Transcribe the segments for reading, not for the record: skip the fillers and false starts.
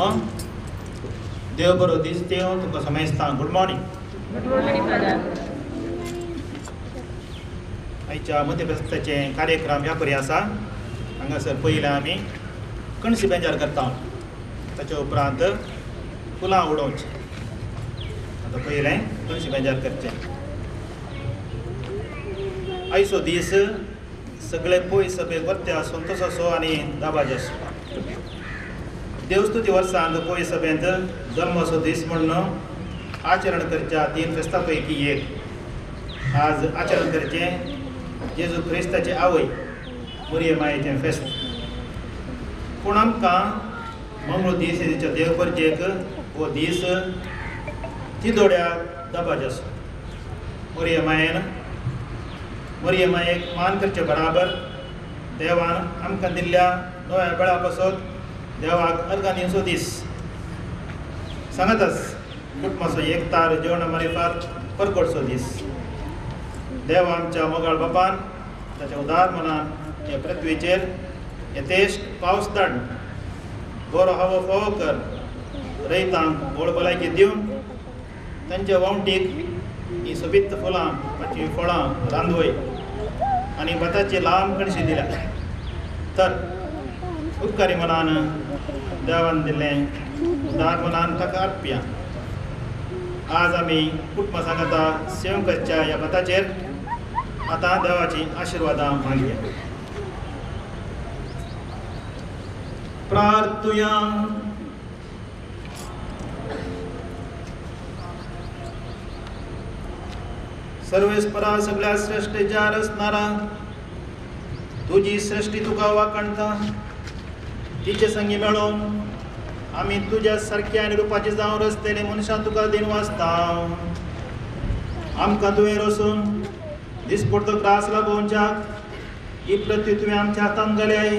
हांव देव बरो दीस दिवं तुका समजता. Good morning. Good morning brother. आयच्या मध्यप्रस्थाचे कार्यक्रम ह्या परी आसा. हांगासर पयलें आमी कणसी बेजार करता. ताच्या उपरांत फुलां उडोवचीं. आतां पयलें कणसी बेजार करचें. आयचो दीस सगळे पयस सगळे बत्ते आसूं तसो आनी दाबाज आसूं. देवस्तुती वर्सांत पयस सभेंत जल्माचो दीस म्हणून आचरण करच्या 3 फेस्तां पैकी एक आज आचरण करचें जेजू क्रिस्ताचे आवय मरिये मायेचें फेस्त. पूण आमकां मंगळ दिसाच्या देवपर्जेक हो दीस चिदोड्या दाबाज आसूं. मरिये मायेक मान करचे बराबर देवान आमकां दिल्ल्या नव्या बेळा पासत देवाक अर्गां दिवचो दीस. सांगातच कुटुंबाचो एकतार जेवणा मारिफात परगडचो दीस. देव आमच्या मोगाळ बापान ताच्या उदार मनान हे पृथ्वीचेर यथेश्ट पावस धाड, बरो हवो फोव कर, रयतांक व्हड भलायकी दिवन तांच्या वणटीक ही सोबीत फुलां, पांचवी फळां, रांदवय आनी भाताची लांब कणशी दिल्या. तर उपकारी मनान देवान दिल्लें उदार मनान ताका अर्पया. आज आमी कुटुंबा सांगाता सेवकाच्या ह्या भाताचेर आतां देवाची आशिर्वादां मागया. प्रार्थुया. सर्वेस्परा सगळ्या सृश्टीच्या रचणारा तुजी सृष्टी तुका वाकणता. तिचे संगी मेळोन आमी तुज्या सारक्या आनी रुपाची जावन रचलेली मनशां तुका दिन वाचता. आमकां तुवें रचून दिसपडतो त्रास लाबोवच्याक ही पृथ्वी तुवें आमच्या हातांत घाल्याय.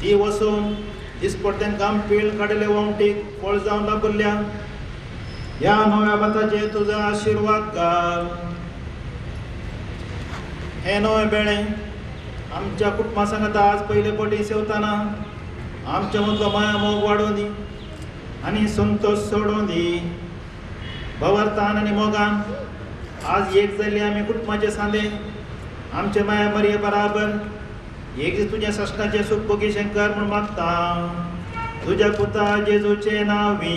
ती वचून दिसपडत्यांक पीळ काडिल्ले वणटीक फळ जावन लाभल्या. ह्या नव्या भाताचेर तुजो आशिर्वाद घाल. हे नवे बेळें आमच्या कुटुंबा सांगाता आज पयले पटी सेवताना आमच्या मदलो माया मोग वाडोवन दी आनी संतोश सोडोवन दी. भवार्थान आनी मोगान आज एक जाल्ली आमी कुटुंबाचे सांदे आमचे माया मरिये बराबर एक दीस तुज्या सश्टाचें सूख भोगी शंकर म्हूण मागता. तुज्या पुता जेजूचे नांवी.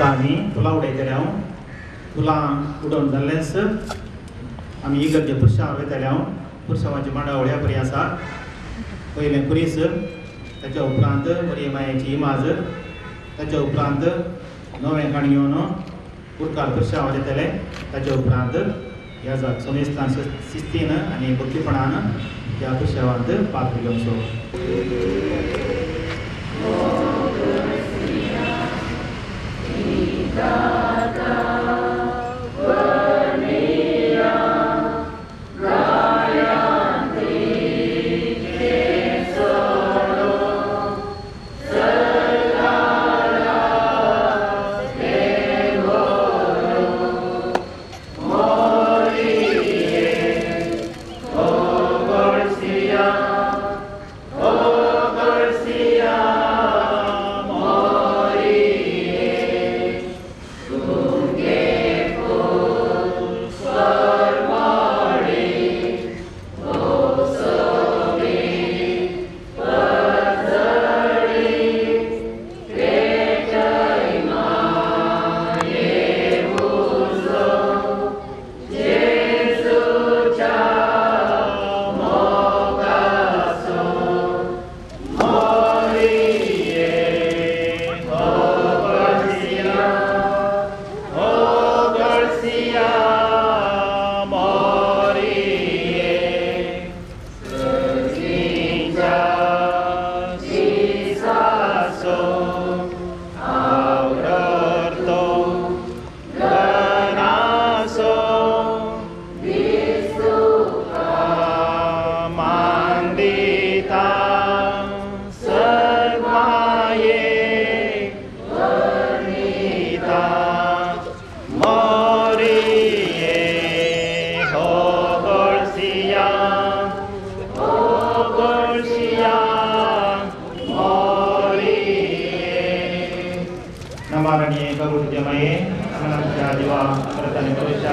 आमी फुलां उडयतले. हांव फुलां उडोवन जाल्लेंच आमी इगर्जे पुरशांव वयतले. हांव पुरशांवाची मांडावळ ह्या परी आसा. पयलें कुरीस, ताच्या उपरांत मरिये मायेची इमाज, ताच्या उपरांत नवें खाण घेवन उरकार पुरशांव येतले. ताच्या उपरांत ह्या जाग समेस्तान शिस्तीन आनी भक्तीपणान ह्या पुरशांवांत पात्र घेवचो.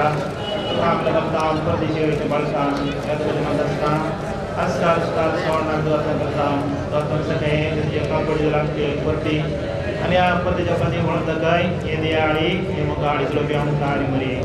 Tuhan dalam perdijian kebangsaan yang berjamaah asal seorang dua tahun dua sekian dia kampung dalam seperti hanya perdijian yang berdagai yang diari yang mengali lebih mengali meri.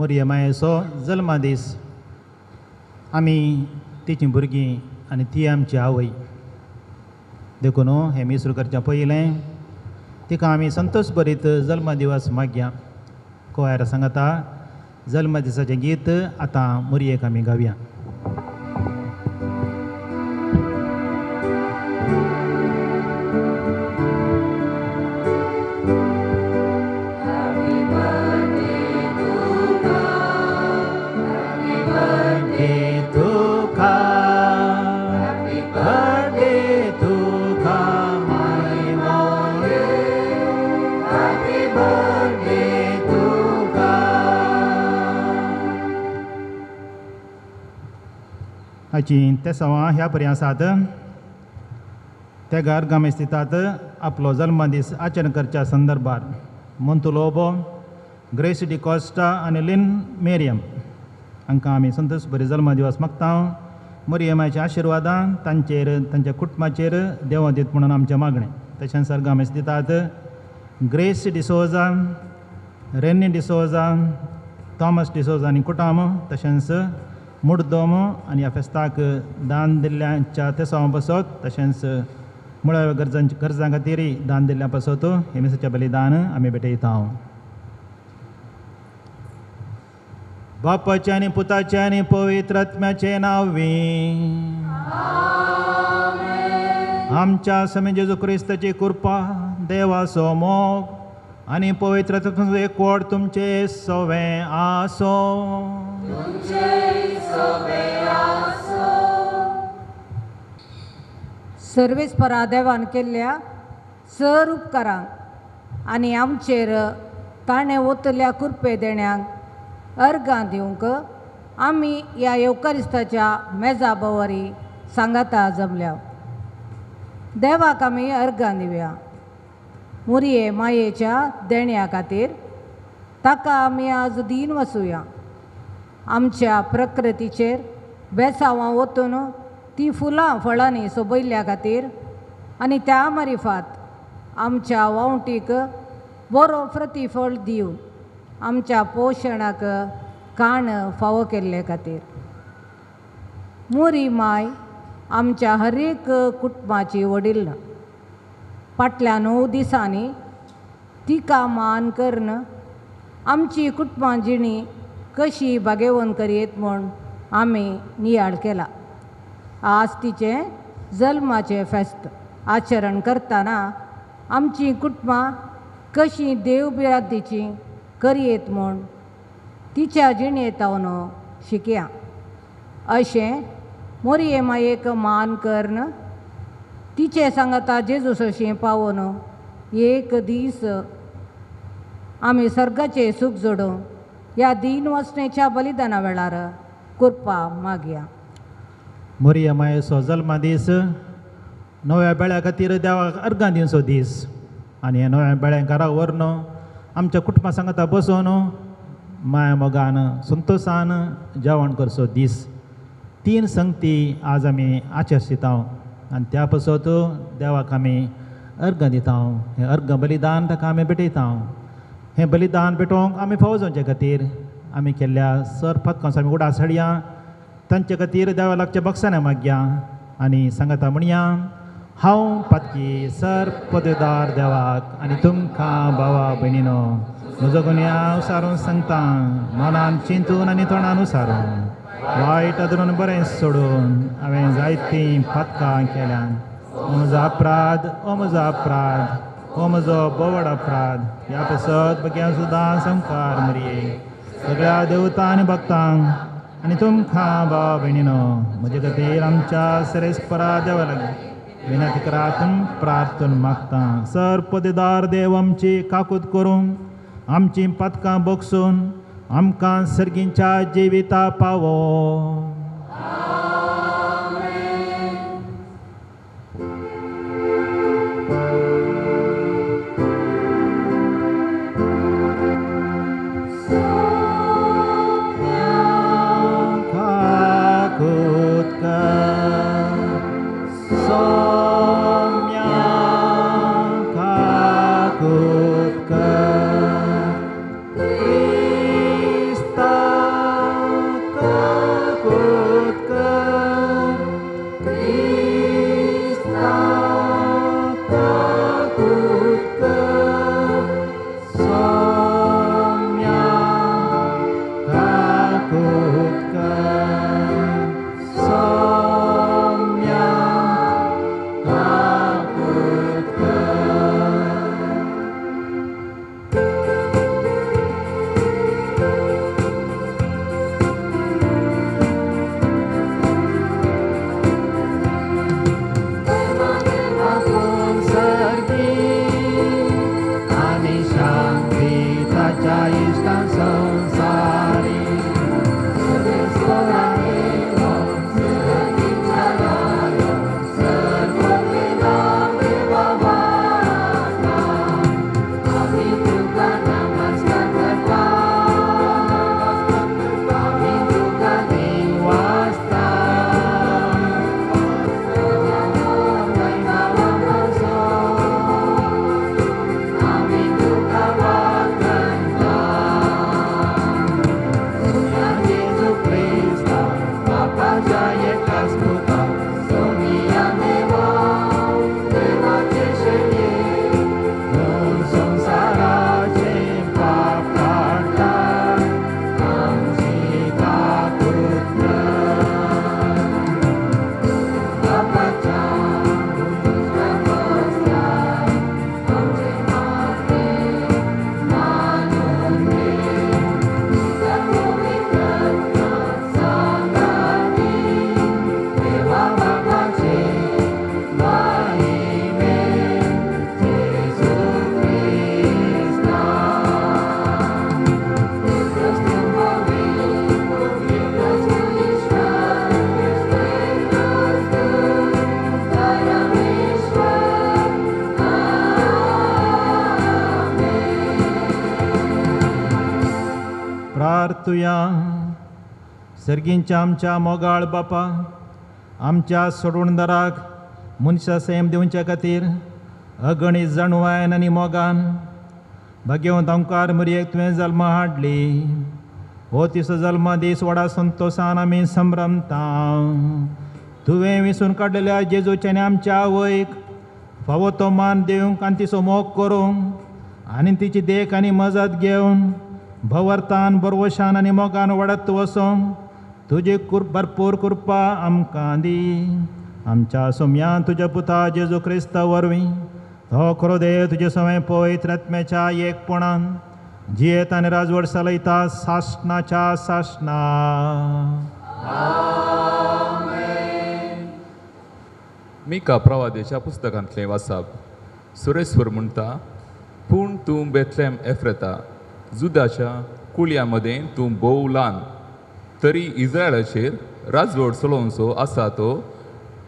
Morya मायेचो जल्मा दीस आमी तिचीं भुरगीं आनी ती आमची आवय देखून हें मिसरू करच्या पयलें तिका आमी संतोश भरीत जल्मा दिवस मागया. कोयर सांगता जल्मा दिसाचें गीत आतां मोरयेक आमी गावया. हाची तेसावां ह्या पर्यां आसात. तेगार गामेस्तितात आपलो जल्मदीस आचरण करच्या संदर्भात मोंतुलोबो, ग्रेस डी कॉस्टा आनी लिन मेरियम हांकां आमी संतोश बरी जल्म दिवस मागता. मोरयेमाच्या आशिर्वादां तांचेर तांच्या कुटुंबाचेर देवा दीत म्हणून आमचें मागणें. तशेंच सर गामेस दितात grace D'Souza, rainy D'Souza, Thomas D'Souza आनी कुटाम, तशेंच मुड्डोम आनी ह्या फेस्ताक दान दिल्ल्यांच्या तेसां पासत तशेंच मुळाव्या गरजां खातीर दान दिल्ल्या पासत हे मिसाचें बलिदान आमी भेटयता. बापाचे आनी पुताचे आनी पवित्र आत्म्याचे नांवी आमच्या समे जेजू क्रिस्ताची कृपा देवाचो मोग आनी पवित्र आत्म्याचो एकवट तुमचे सवे आसो. सर्वेस्परा देवान केल्ल्या सर उपकारांक आनी आमचेर ताणें ओतल्या कृपे देण्याक अर्गां दिवंक आमी ह्या येवकारिस्ताच्या मेजा बवरी सांगाता जमल्या. देवाक आमी अर्गां दिवया. मुरये मायेच्या देण्या खातीर ताका आमी आज दीन वचुया. आमच्या प्रकृतीचेर बेसांवां ओतून ती फुलां फळांनी सोबयल्ल्या खातीर आनी त्या मारिफात आमच्या वावटीक बरो प्रतिफळ दिवन आमच्या पोशणाक काण फावो केल्ले खातीर. मुरी माय आमच्या हर एक कुटुंबाची वडील. फाटल्या 9 दिसांनी तिका मान करून आमची कुटुंबां जिणी कशी बागेवन करीत म्हूण आमी नियाळ केला. आज तिचें जल्माचें फेस्त आचरण करतना आमची कुटुंबां कशी देवबिरादीची करयेत म्हूण तिच्या जिणेतावन शिकया. अशें मोरये मायेक मान करून तिचे सांगाता जेजू सोशी पावोन एक दीस आमी सर्गाचें सूख जोडूं ह्या दीन वचणेच्या बलिदाना वेळार कृपा मागया. मोरया मायेचो जल्मा दीस नव्या बेळ्या खातीर देवाक अर्गां दिवचो दीस आनी ह्या नव्या बेळ्या घरा व्हरून आमच्या कुटुंबा सांगाता बसून माया मोगान संतोशान जेवण करचो दीस. 3 संगती आज आमी आचरता आनी त्या पासत देवाक आमी अर्गां दिता. हें अर्ग बलिदान ताका आमी भेटयता. हें बलिदान भेटोवंक आमी फावो जावचे खातीर आमी केल्ल्या सर पथकांचो आमी उडास हाडया. तांचे खातीर देवा लागच्या बक्षांनी मागया आनी सांगाता म्हणया हांव पत्की सर पदवेदार देवाक आनी तुमकां भावा भयणीनो म्हजो गुन्यांव सारून सांगता. मनान चिंतून आनी तोंडान उसारून वायट धरून बरें सोडून हांवें जायतीं पथकां केल्यान. हो म्हजो अपराध, हो म्हजो अपराध, हो म्हजो बोवड अपराध. ह्या पासत भुरग्यां सुद्दां संकार मरये सगळ्या देवतां आनी भक्तांक आनी तुमकां भावा भयणीनो म्हजे खातीर आमच्या सरेस्परा देवा लागीं विनंती करातून प्रार्थना मागता. सर पदवेदार देव आमची काकूत करून आमची पथकां बगसून आमकां सर्गींच्या जिविता पावो. Good. प्रार्थुया. सर्गींच्या आमच्या मोगाळ बापा, आमच्या सोडूणदाराक मनशा सैम दिवच्या खातीर अगणीत जाणवायन आनी मोगान भाग्यवंत ओंकार मरयेक तुवें जल्मा हाडली. हो तिसो जल्मा दीस व्हडा संतोशान आमी संभ्रमता. तुवें विसून काडलेल्या जेजूच्या आनी आमच्या आवयक फावो तो मान दिवंक आनी तिचो मोग करूंक आनी तिची देख आनी मजत घेवन भवर्तान बरवशान आनी मोगान वाडत वचोंक तुजी भरपूर कृपा आमकां दी. आमच्या सोम्यान तुज्या पुता जेजू क्रिस्ता वरवीं तो खरो देव तुजे सवय पवित्र आत्म्याच्या एकपणान जियेत आनी राजवट चलयता सासणाच्या सासणा. मिका प्रवादेच्या पुस्तकांतलें वाचप. सुरेस्वर म्हणटा, पूण तूं बेथलेम एफ्रेता, जुदाच्या कुळया मदें तूं भोव ल्हान, तरी इस्रायलाचेर राजवट चलोवचो आसा तो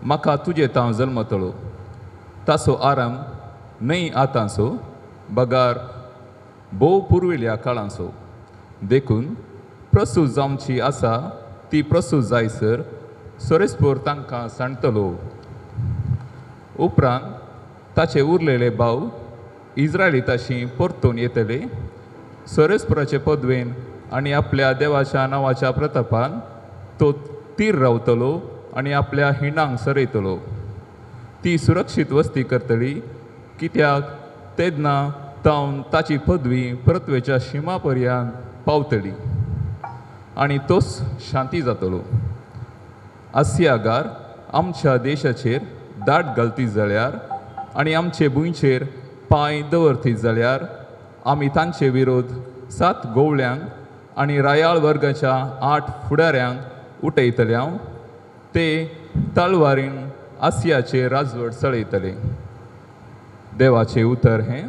म्हाका तुजे तांव जल्मतलो. ताचो आरंभ न्हय आतांचो, बगार भोव पुर्विल्या काळांचो. देखून प्रसूत जावची आसा ती प्रसूत जायसर सोरेस्पोर तांकां सांडटलो. उपरांत ताचे उरलेले भाव इस्रायलिताशी परतून येतले. सोरेस्पोराचे पदवेन आनी आपल्या देवाच्या नांवाच्या प्रतापान तो तीर रावतलो आनी आपल्या हिणांक सरयतलो. ती सुरक्षीत वस्ती करतली, कित्याक तेदना तावन ताची पदवी पृथ्वेच्या शिमा पर्यंत पावतली आनी तोच शांती जातलो. आसियागार आमच्या देशाचेर दाट घालती जाल्यार आनी आमचे भुंयचेर पांय दवरती जाल्यार आमी तांचे विरोध 7 गवळ्यांक आनी रायाळ वर्गाच्या 8 फुडाऱ्यांक उठयतल्याव ते तलवारीन आसियाचे राजवट चलयतले. देवाचे उतर हें.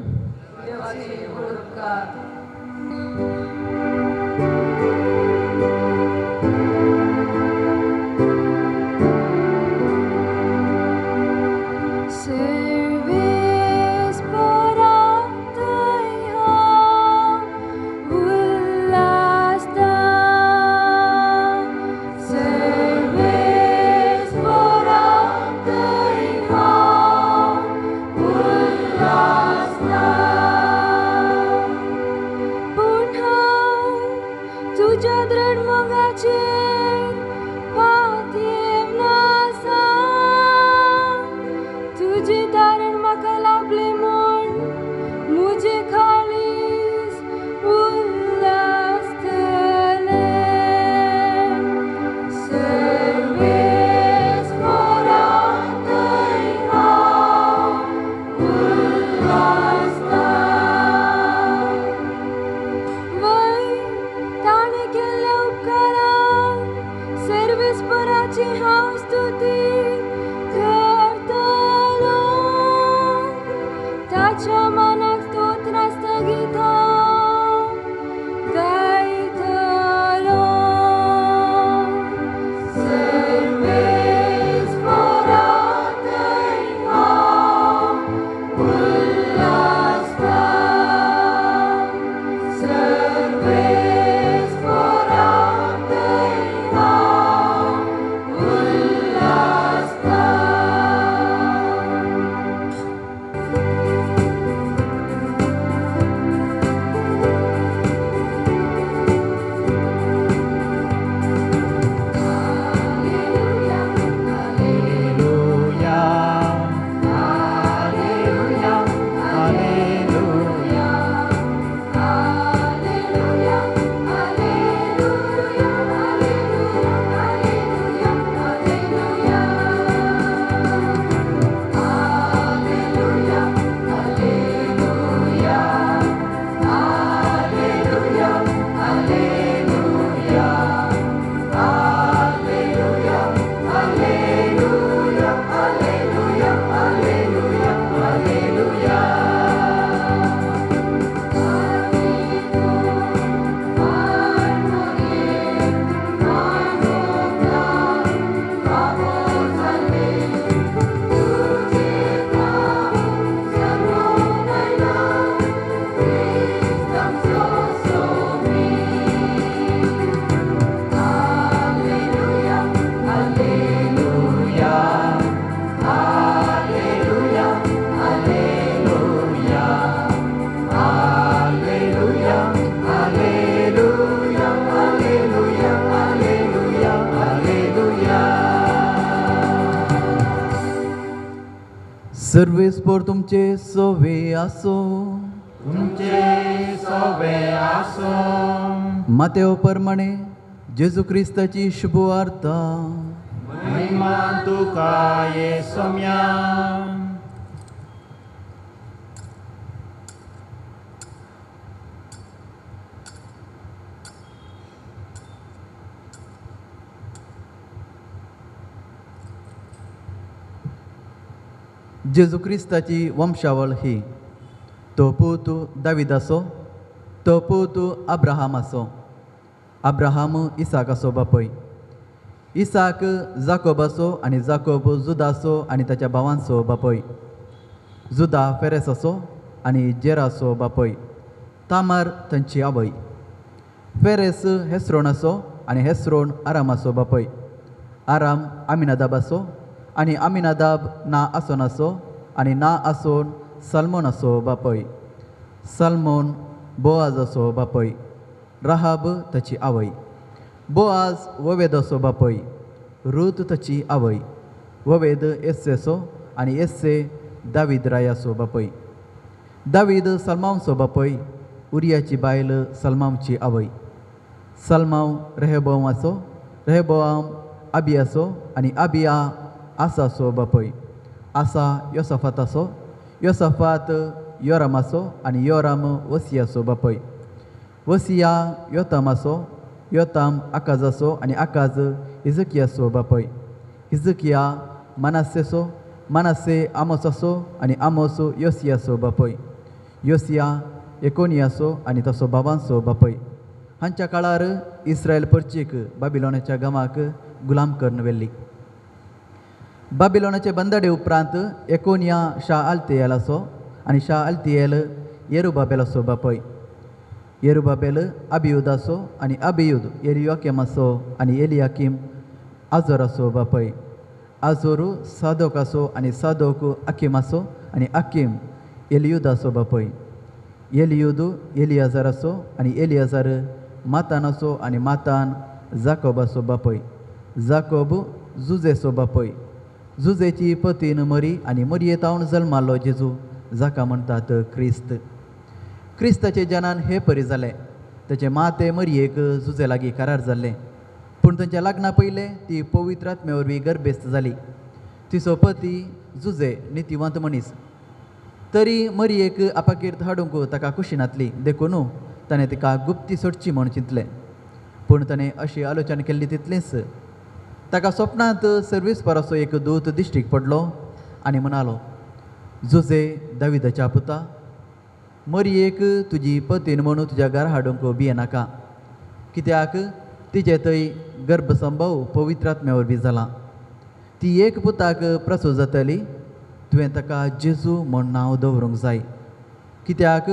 Last night. सर्वेस पर तुमचे सोवे आसो तुमचे सोबे आसो मातेव परमाणे जेजू क्रिस्ताची शुभवार्ता महिमा तुका येसोम्या जेजू क्रिस्ताची वंशावळ ही तो पूत दावीद असो तो पूत अब्राहाम असो अब्राहाम इसाक असो बापय इसाक जाकोब असो आनी जाकोब जुदा असो आनी ताच्या भावांचो बापय जुदा फेरेस असो आनी जेरा असो बापय तामार तांची आवय फेरेस हेस्रोन असो आनी हेस्रोन आराम असो बापय आराम आमिनादाब असो आनी आमिनादाब ना आसोन असो आनी ना आसोन सलमोन असो बापय सलमोन बोआज असो बापय राहाब ताची आवय बोआज ववेद असो बापय रूत ताची आवय ववेद एस्से असो आनी एस्से दावीद राय असो बापय दावीद सलमांचो बापय उरियाची बायल सलमांची आवय सलमांव रेहबोम असो रेहबोआम अबी असो आनी अबिया आसा असो बापय आसा योसफात असो योसफात योराम असो आनी योराम वसिया असो बापय वसिया योताम असो योताम आकाज असो आनी आकाज हिजकिया असो बापय हिजकिया मनासे असो मनासे आमोस असो आनी आमोस योसिया असो बापय योसिया एकोनिया असो आनी तसो भावांचो बापय हांच्या काळार इस्रायल परचीक बाबिलोनाच्या गांवाक गुलाम करून व्हेल्ली बाबिलोनाचे बंदडे उपरांत एकोनिया शा आल्तियेल असो आनी शा आल्तियेल येरुबाबेल असो बापय येरुबाबेल अबियूद असो आनी अबियूद एलियोकेम असो आनी एलियाकीम आजोर असो बापय आजोर सादोक असो आनी सादोक अकीम असो आनी अकीम एलियूद असो बापय एलियूद एलियाजार असो आनी एलियाजार मातान असो आनी मातान जाकोब असो बापय जाकोब जुजेसो बापय जुजेची पतीन मरी आनी मरये तावन जल्मालो जेजू जाका म्हणटात क्रिस्त क्रिस्ताचे जनान हे परी जाले ताचे माते मरयेक जुजे लागीं करार जाल्ले पूण तांच्या लग्ना पयले ती पवित्र आत्मे वरवीं गर्भेस्त जाली तिचो पती जुजे नितिवंत मनीस तरी मरयेक आपाकीर्त हाडूंक ताका कुशीनातली देखून ताणें तिका गुप्ती सोडची म्हूण चिंतलें पूण ताणें अशी आलोचना केल्ली तितलेंच ताका स्वप्नांत सर्वेस्पराचो एक दूत दिश्टीक पडलो आनी म्हणालो जुजे दाविदाच्या पुता मरयेक तुजी पतीन म्हणून तुज्या घरा हाडूंक भियेनाका कित्याक तिचे थंय गर्भसंभव पवित्र आत्म्या वरवीं जाला ती एक पुताक प्रसूत जातली तुवें ताका जेजू म्हूण नांव दवरूंक जाय कित्याक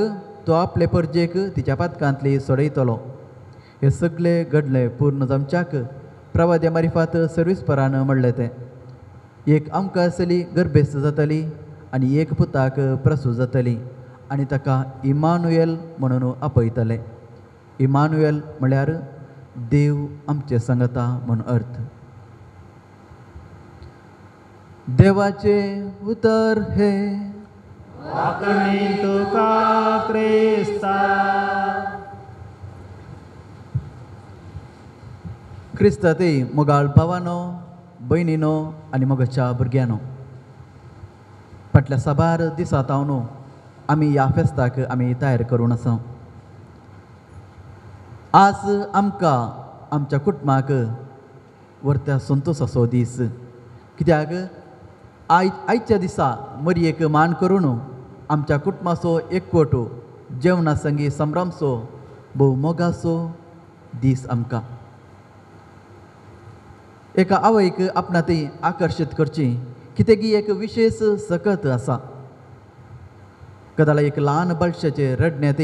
तो आपले परजेक तिच्या पातकांतली सोडयतलो हे सगळे घडले पूर्ण जमच्याक प्रवाद्या मारिफात सर्वेस्परान म्हणलें तें एक आमकां आसली गर्भेस्त जातली आनी एक पुताक प्रसूत जातली आनी ताका इमानुएल म्हणून आपयतले इमानुएल म्हळ्यार देव आमचे सांगता म्हूण अर्थ देवाचे उतर हे वाकणी तुका क्रिस्ता क्रिस्ताते मोगाळ भावानो भयणीनो आनी मोगाच्या भुरग्यानो फाटल्या साबार दिसां न्हू आमी ह्या फेस्ताक आमी तयार करून आसा आज आमकां आमच्या कुटुंबाक व्हरत्या संतोशाचो दीस कित्याक आयच्या दिसा मरयेक मान करून आमच्या कुटुंबाचो एकवट जेवणा संगी संभ्रमचो भोव मोगाचो दीस आमकां एका आवयक आपणाती आकर्शीत करची कित्याक एक विशेष सकत आसा कदाळ एक ल्हान बालशाचे रडण्यात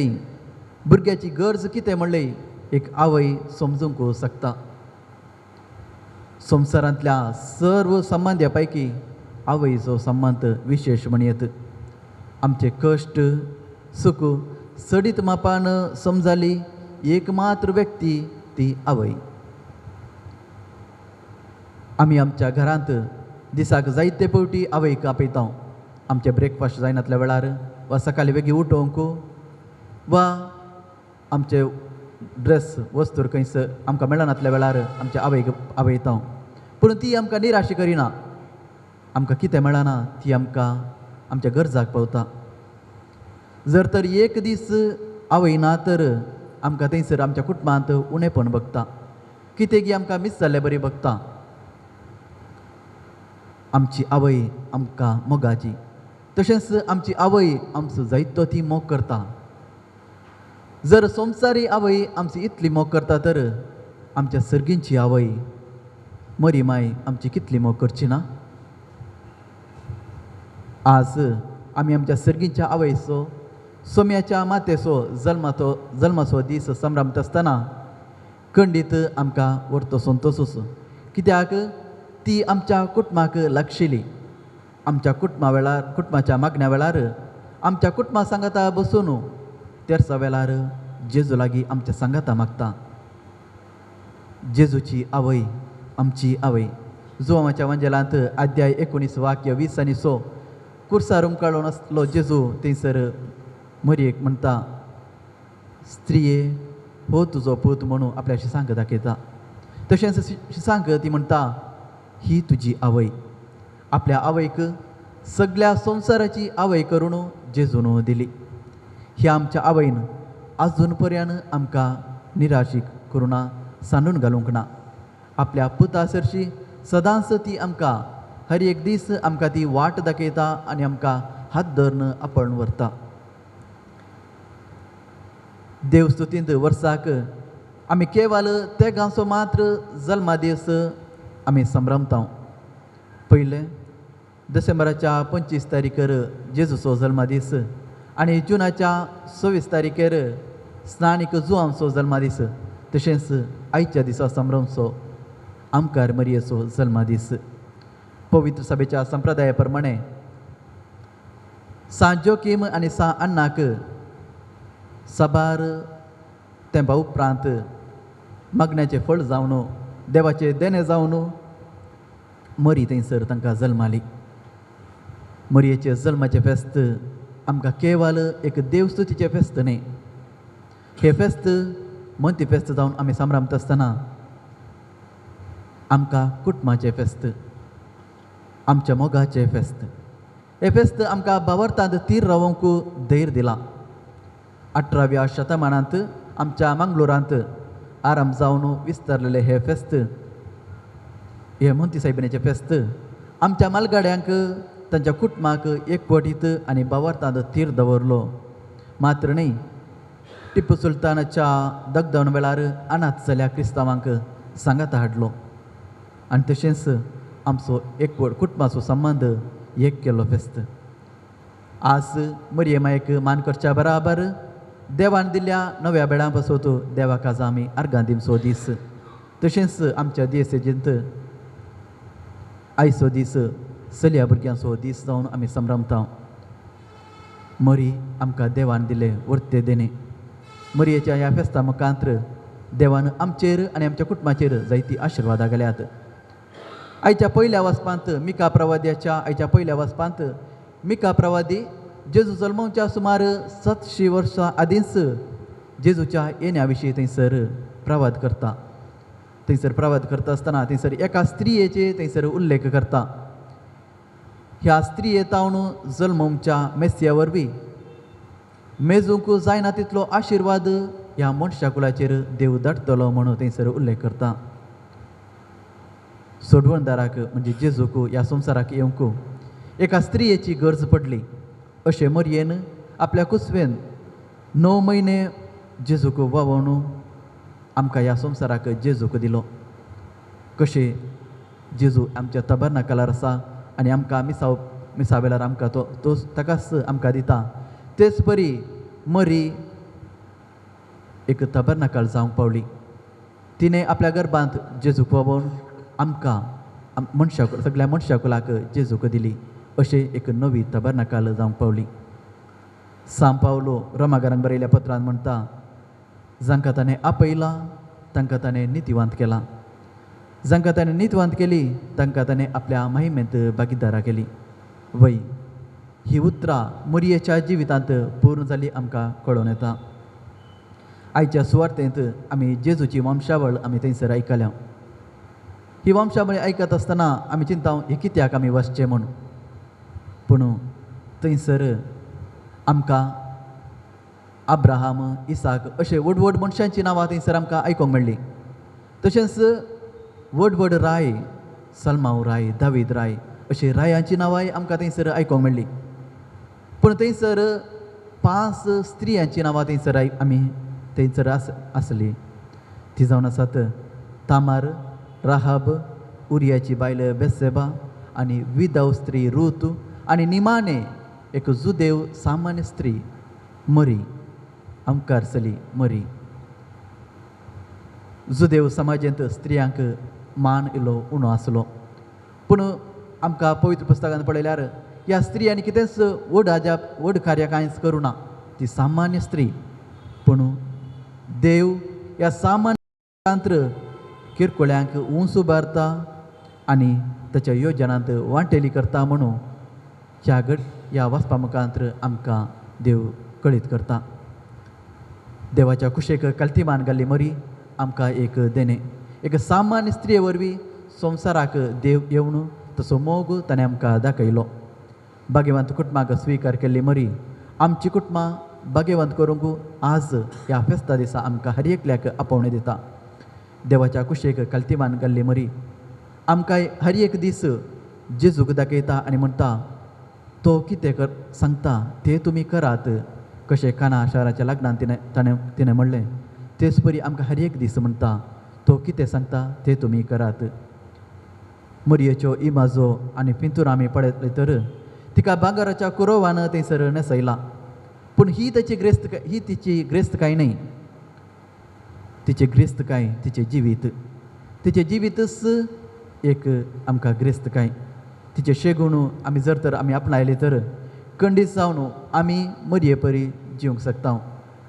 भुरग्याची गरज कितें म्हणले एक आवय समजूंक शकता संवसारांतल्या सर्व संबंद्या पैकी आवयचो संबंद विशेष म्हणयत आमचे कश्ट सुख सडीत मापान समजाली एकमात्र व्यक्ती ती आवय आमी आमच्या घरांत दिसाक जायते फावटी आवयक आपयता आमचे ब्रेकफास्ट जायनातल्या वेळार वा सकाळी बेगी उठोवंक वा आमचे ड्रेस वस्तूर खंयच आमकां मेळनातल्या वेळार आमच्या आवयक आवयता पूण ती आमकां निराशी करिना आमकां कितें मेळना ती आमकां आमच्या गरजाक पावता जर तर एक दीस आवय ना तर आमकां थंयसर आमच्या कुटुंबांत उणेपण भोगता कितें आमकां मिस जाल्ले बरी भोगता आमची आवय आमकां मोगाची तशेंच आमची आवय आमचो जायतो ती मोग करता जर संवसारी आवय आमची इतली मोग करता तर आमच्या सर्गींची आवय मरी माय आमची कितली मोग करची ना आज आमी आमच्या सर्गींच्या आवयचो सोम्याच्या मातेचो जल्माचो दीस संभ्रमत आसतना खंडीत आमकां व्हरतो संतोसूस कित्याक ती आमच्या कुटुंबाक लागशिली आमच्या कुटुंबाच्या मागण्या वेळार आमच्या कुटुंबा सांगाता बसून तेरसा वेळार जेजू लागीं आमच्या सांगाता मागता जेजूची आवय आमची आवय जुवामाच्या वंजलांत अध्याय 19 वाक्य 20 आनी 6 कुर्सार उमकाळून आसलो जेजू थंयसर मरयेक म्हणटा स्त्रिये हो तुजो पूत म्हणून आपल्या शिसांक दाखयता तशेंच शिसांक ती म्हणटा ही तुजी आवय आपल्या आवयक सगळ्या संवसाराची आवय करून जेजून दिली ही आमच्या आवयन आजून पर्यंत आमकां निराशीक करुना सांडून घालूंक ना आपल्या पुता सरशी सदांच ती आमकां हर एक दीस आमकां ती वाट दाखयता आनी आमकां हात धरून आपण व्हरता देवस्तुतींत वर्साक आमी केवळ ते गांवचो मात्र जल्मा दीस आमी संभ्रमता पयले डिसेंबराच्या 25 तारीखेर जेजूचो जल्मा दीस आनी जुनाच्या 26 तारीखेर स्नानीक जुआमचो जल्मा दीस तशेंच आयच्या दिसा संभ्रमचो आमकार मरयेचो जल्मा दीस पवित्र सभेच्या संप्रदाया प्रमाणे सा जोकीम आनी सा अन्नाक साबार तेंपा उपरांत मागण्याचें फळ जावन देवाचें देणें जावन मरी थंयसर तांकां जल्माली मरयेचे जल्माचें फेस्त आमकां केवळ एक देवस्तुतीचें फेस्त न्ही हे फेस्त मंती फेस्त जावन आमी संभ्रमता आसतना आमकां कुटुंबाचें फेस्त आमच्या मोगाचें फेस्त हे फेस्त आमकां भावार्थांत तीर रावंक धैर्य दिला 18व्या शतमानांत आमच्या मंगळुरांत आराम जावन विस्तारलेले हे फेस्त हे मंती सायबिणेचें फेस्त आमच्या मालगाड्यांक तांच्या कुटुंबाक एकवटीत आनी भावार्थांत तीर दवरलो मात्र न्ही टिपू सुलतानाच्या दगदण वेळार अनाथ जाल्ल्या क्रिस्तांवांक सांगात हाडलो आनी तशेंच आमचो एकवट कुटुंबाचो संबंद एक केलो फेस्त आज मरये मायेक मान करच्या बराबर देवान दिल्ल्या नव्या बेळां पासत देवाक आज आमी आर्गां दिवचो दीस तशेंच आमच्या दियेसेजींत आयचो दीस चलया भुरग्यांचो दीस जावन आमी संभ्रमता मरी आमकां देवान दिले वर्ते देणे मरयेच्या ह्या फेस्ता मुखांत्र देवान आमचेर आनी आमच्या कुटुंबाचेर जायती आशिर्वादां घाल्यात आयच्या पयल्या वाचपांत मिका प्रवाद्याच्या आयच्या पयल्या वाचपांत मिका प्रवादी जेजू जल्माच्या सुमार 700 वर्सां आदींच जेजूच्या येण्या विशीं थंयसर प्रवाद करता थंयसर प्रवाद करता आसतना थंयसर एका स्त्रियेचे थंयसर उल्लेख करता ह्या स्त्रिये तावन जल्मच्या मेस्या वरवीं मेजूंक जायना तितलो आशिर्वाद ह्या मनशा कुलाचेर देव धाडटलो म्हणून थंयसर उल्लेख करता सोडवणदाराक म्हणजे जेजूक ह्या संवसाराक येवंक एका स्त्रियेची गरज पडली अशें मरयेन आपल्या कुसवेन 9 म्हयने जेजूक वावोवन आमकां ह्या संवसाराक जेजूक दिलो कशें जेजू आमच्या तबरनाकालार आसा आनी आमकां मिसा वेळार आमकां तो ताकाच आमकां दिता तेच परी मरी एक तबरनाकाल जावंक पावली तिणें आपल्या गर्भांत जेजूक वावोवन आमकां सगळ्या मनशा कुलाक जेजूक दिली अशें एक नवी तबरनाकाल जावंक पावली सांव पावलो रोमाकारांक बरयल्या पत्रांत म्हणटा जांकां ताणें आपयला तांकां ताणें नितिवंत केला जांकां ताणें नितिवंत केली तांकां ताणें आपल्या महिमेंत भागीदारा केली वय ही उतरां मरियेच्या जिवितांत पूर्ण जाली आमकां कळोवन येता. आयच्या सुवार्थेंत आमी जेजूची वंशावळ आमी थंयसर आयकल्या. ही वंशावळ आयकत आसतना आमी चिंताव हे कित्याक आमी वचचें म्हूण. पूण थंयसर आमकां अब्राहम, इसाक अशे व्हड व्हड मनशांची नांवां थंयसर आमकां आयकोंक मेळ्ळीं. तशेंच व्हड व्हड राय, सलमाव राय, दावीद राय अशी रायांची नांवांय आमकां थंयसर आयकोंक मेळ्ळीं. पूण थंयसर 5 स्त्रियांची नांवां थंयसर आमी थंयसर आसली. ती जावन आसात तामार, राहाब, उरियाची बायल बेसेबा आनी विधव स्त्री रूत आनी निमाणे एक जुदेव सामान्य स्त्री मरी, अंकारसली मरी. जुदेव समाजांत स्त्रियांक मान इल्लो उणो आसलो. पूण आमकां पवित्र पुस्तकांत पळयल्यार ह्या स्त्रियांनी कितेंच व्हड कार्य कांयच करूं ना. ती सामान्य स्त्री. पूण देव ह्या सामान्य किरकोळ्यांक उंच उबारता आनी ताच्या योजनांत वांटेली करता म्हणून ह्या वाचपामुखांत आमकां देव कळीत करता. देवाच्या कुशेक कल्तीमान घाल्ली मरी आमकां एक देणे. एक सामान्य स्त्रिये वरवीं संवसाराक देव येवन तसो मोग ताणें आमकां दाखयलो. भाग्यवंत कुटुंबाक स्विकार केल्ली मरी आमची कुटुंबां भाग्यवंत करूंक आज ह्या फेस्ता दिसा आमकां हर एकल्याक आपोवणी दिता. देवाच्या कुशेक कल्तीमान घाल्ली मरी आमकां हर एक दीस जेजूक दाखयता आनी म्हणटा तो कितें सांगता तें तुमी करात. कशें काना शाराच्या लग्नान तिणें म्हणलें तेच परी आमकां हर एक दीस म्हणटा तो कितें सांगता तें तुमी करात. मरयेच्यो इमाजो आनी पिंतूर आमी पळयतले तर तिका भांगराच्या कुरोवान थंयसर न्हेसयला. पूण ही तिची ग्रेस्तकाय न्हय. तिचे ग्रेस्तकाय तिचें जिवीत. तिचें जिवीतच एक आमकां ग्रेस्तकाय. तिचे शेगूण आमी जर तर आमी आपणायले तर खंडीत जावन आमी मरये परी जिवंक शकता.